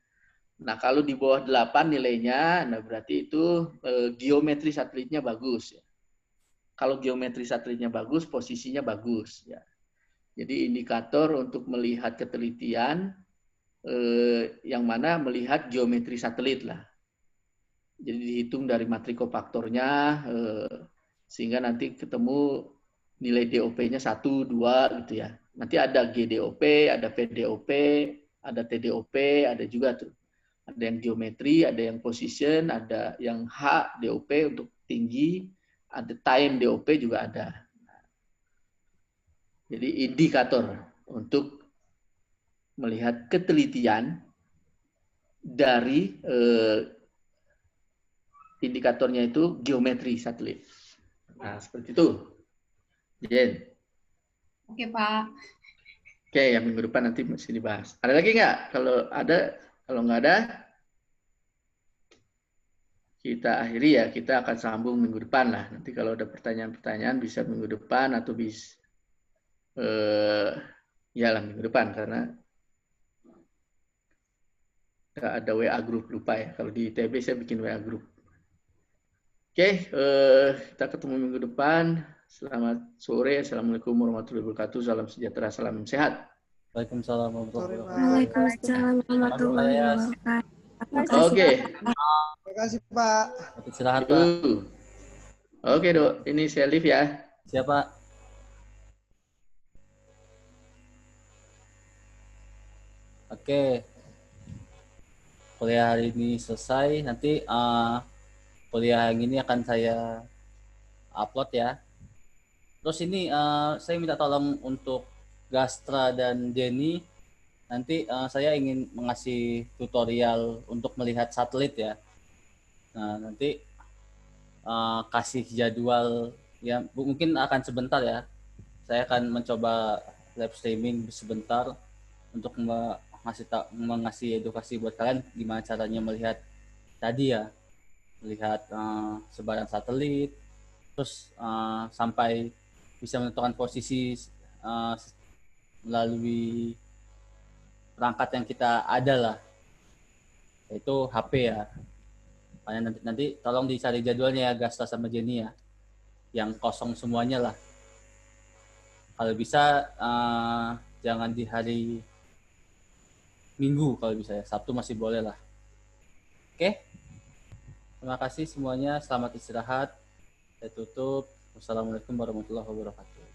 Nah, kalau di bawah 8 nilainya, nah berarti itu geometri satelitnya bagus. Ya. Kalau geometri satelitnya bagus, posisinya bagus. Ya. Jadi indikator untuk melihat ketelitian, yang mana melihat geometri satelit lah. Jadi dihitung dari matrikofaktornya, sehingga nanti ketemu nilai DOP-nya 1, 2 gitu ya. Nanti ada GDOP, ada PDOP, ada TDOP, ada juga tuh. Ada yang geometri, ada yang position, ada yang HDOP untuk tinggi, ada time DOP juga ada. Jadi indikator untuk melihat ketelitian dari indikatornya itu geometri satelit. Nah, seperti itu. Jen. Oke, Pak. Oke, yang minggu depan nanti masih dibahas. Ada lagi nggak? Kalau ada, kalau nggak ada, kita akhiri ya. Kita akan sambung minggu depan lah. Nanti kalau ada pertanyaan-pertanyaan bisa minggu depan atau bisa ya lah minggu depan karena nggak ada WA group, lupa ya. Kalau di ITB saya bikin WA group. Oke, kita ketemu minggu depan. Selamat sore. Assalamualaikum warahmatullahi wabarakatuh. Salam sejahtera, salam sehat. Waalaikumsalam warahmatullahi wabarakatuh. Waalaikumsalam warahmatullahi wabarakatuh. Oke. Terima kasih, Pak. Silahkan, Pak. Oke, Dok. Ini saya live ya. Siapa? Oke. Kuliah hari ini selesai. Nanti kuliah yang ini akan saya upload ya. Terus ini saya minta tolong untuk Gastra dan Jenny. Nanti saya ingin mengasih tutorial untuk melihat satelit ya. Nah, nanti kasih jadwal ya, mungkin akan sebentar ya. Saya akan mencoba live streaming sebentar untuk mengasih edukasi buat kalian gimana caranya melihat tadi ya, melihat sebaran satelit, terus sampai bisa menentukan posisi melalui perangkat yang kita ada lah, yaitu HP ya. Nanti tolong dicari jadwalnya ya, Gastra sama Jenny ya, yang kosong semuanya lah. Kalau bisa jangan di hari Minggu, kalau bisa ya, Sabtu masih boleh lah. Oke, terima kasih semuanya, selamat istirahat. Saya tutup. Wassalamualaikum warahmatullahi wabarakatuh.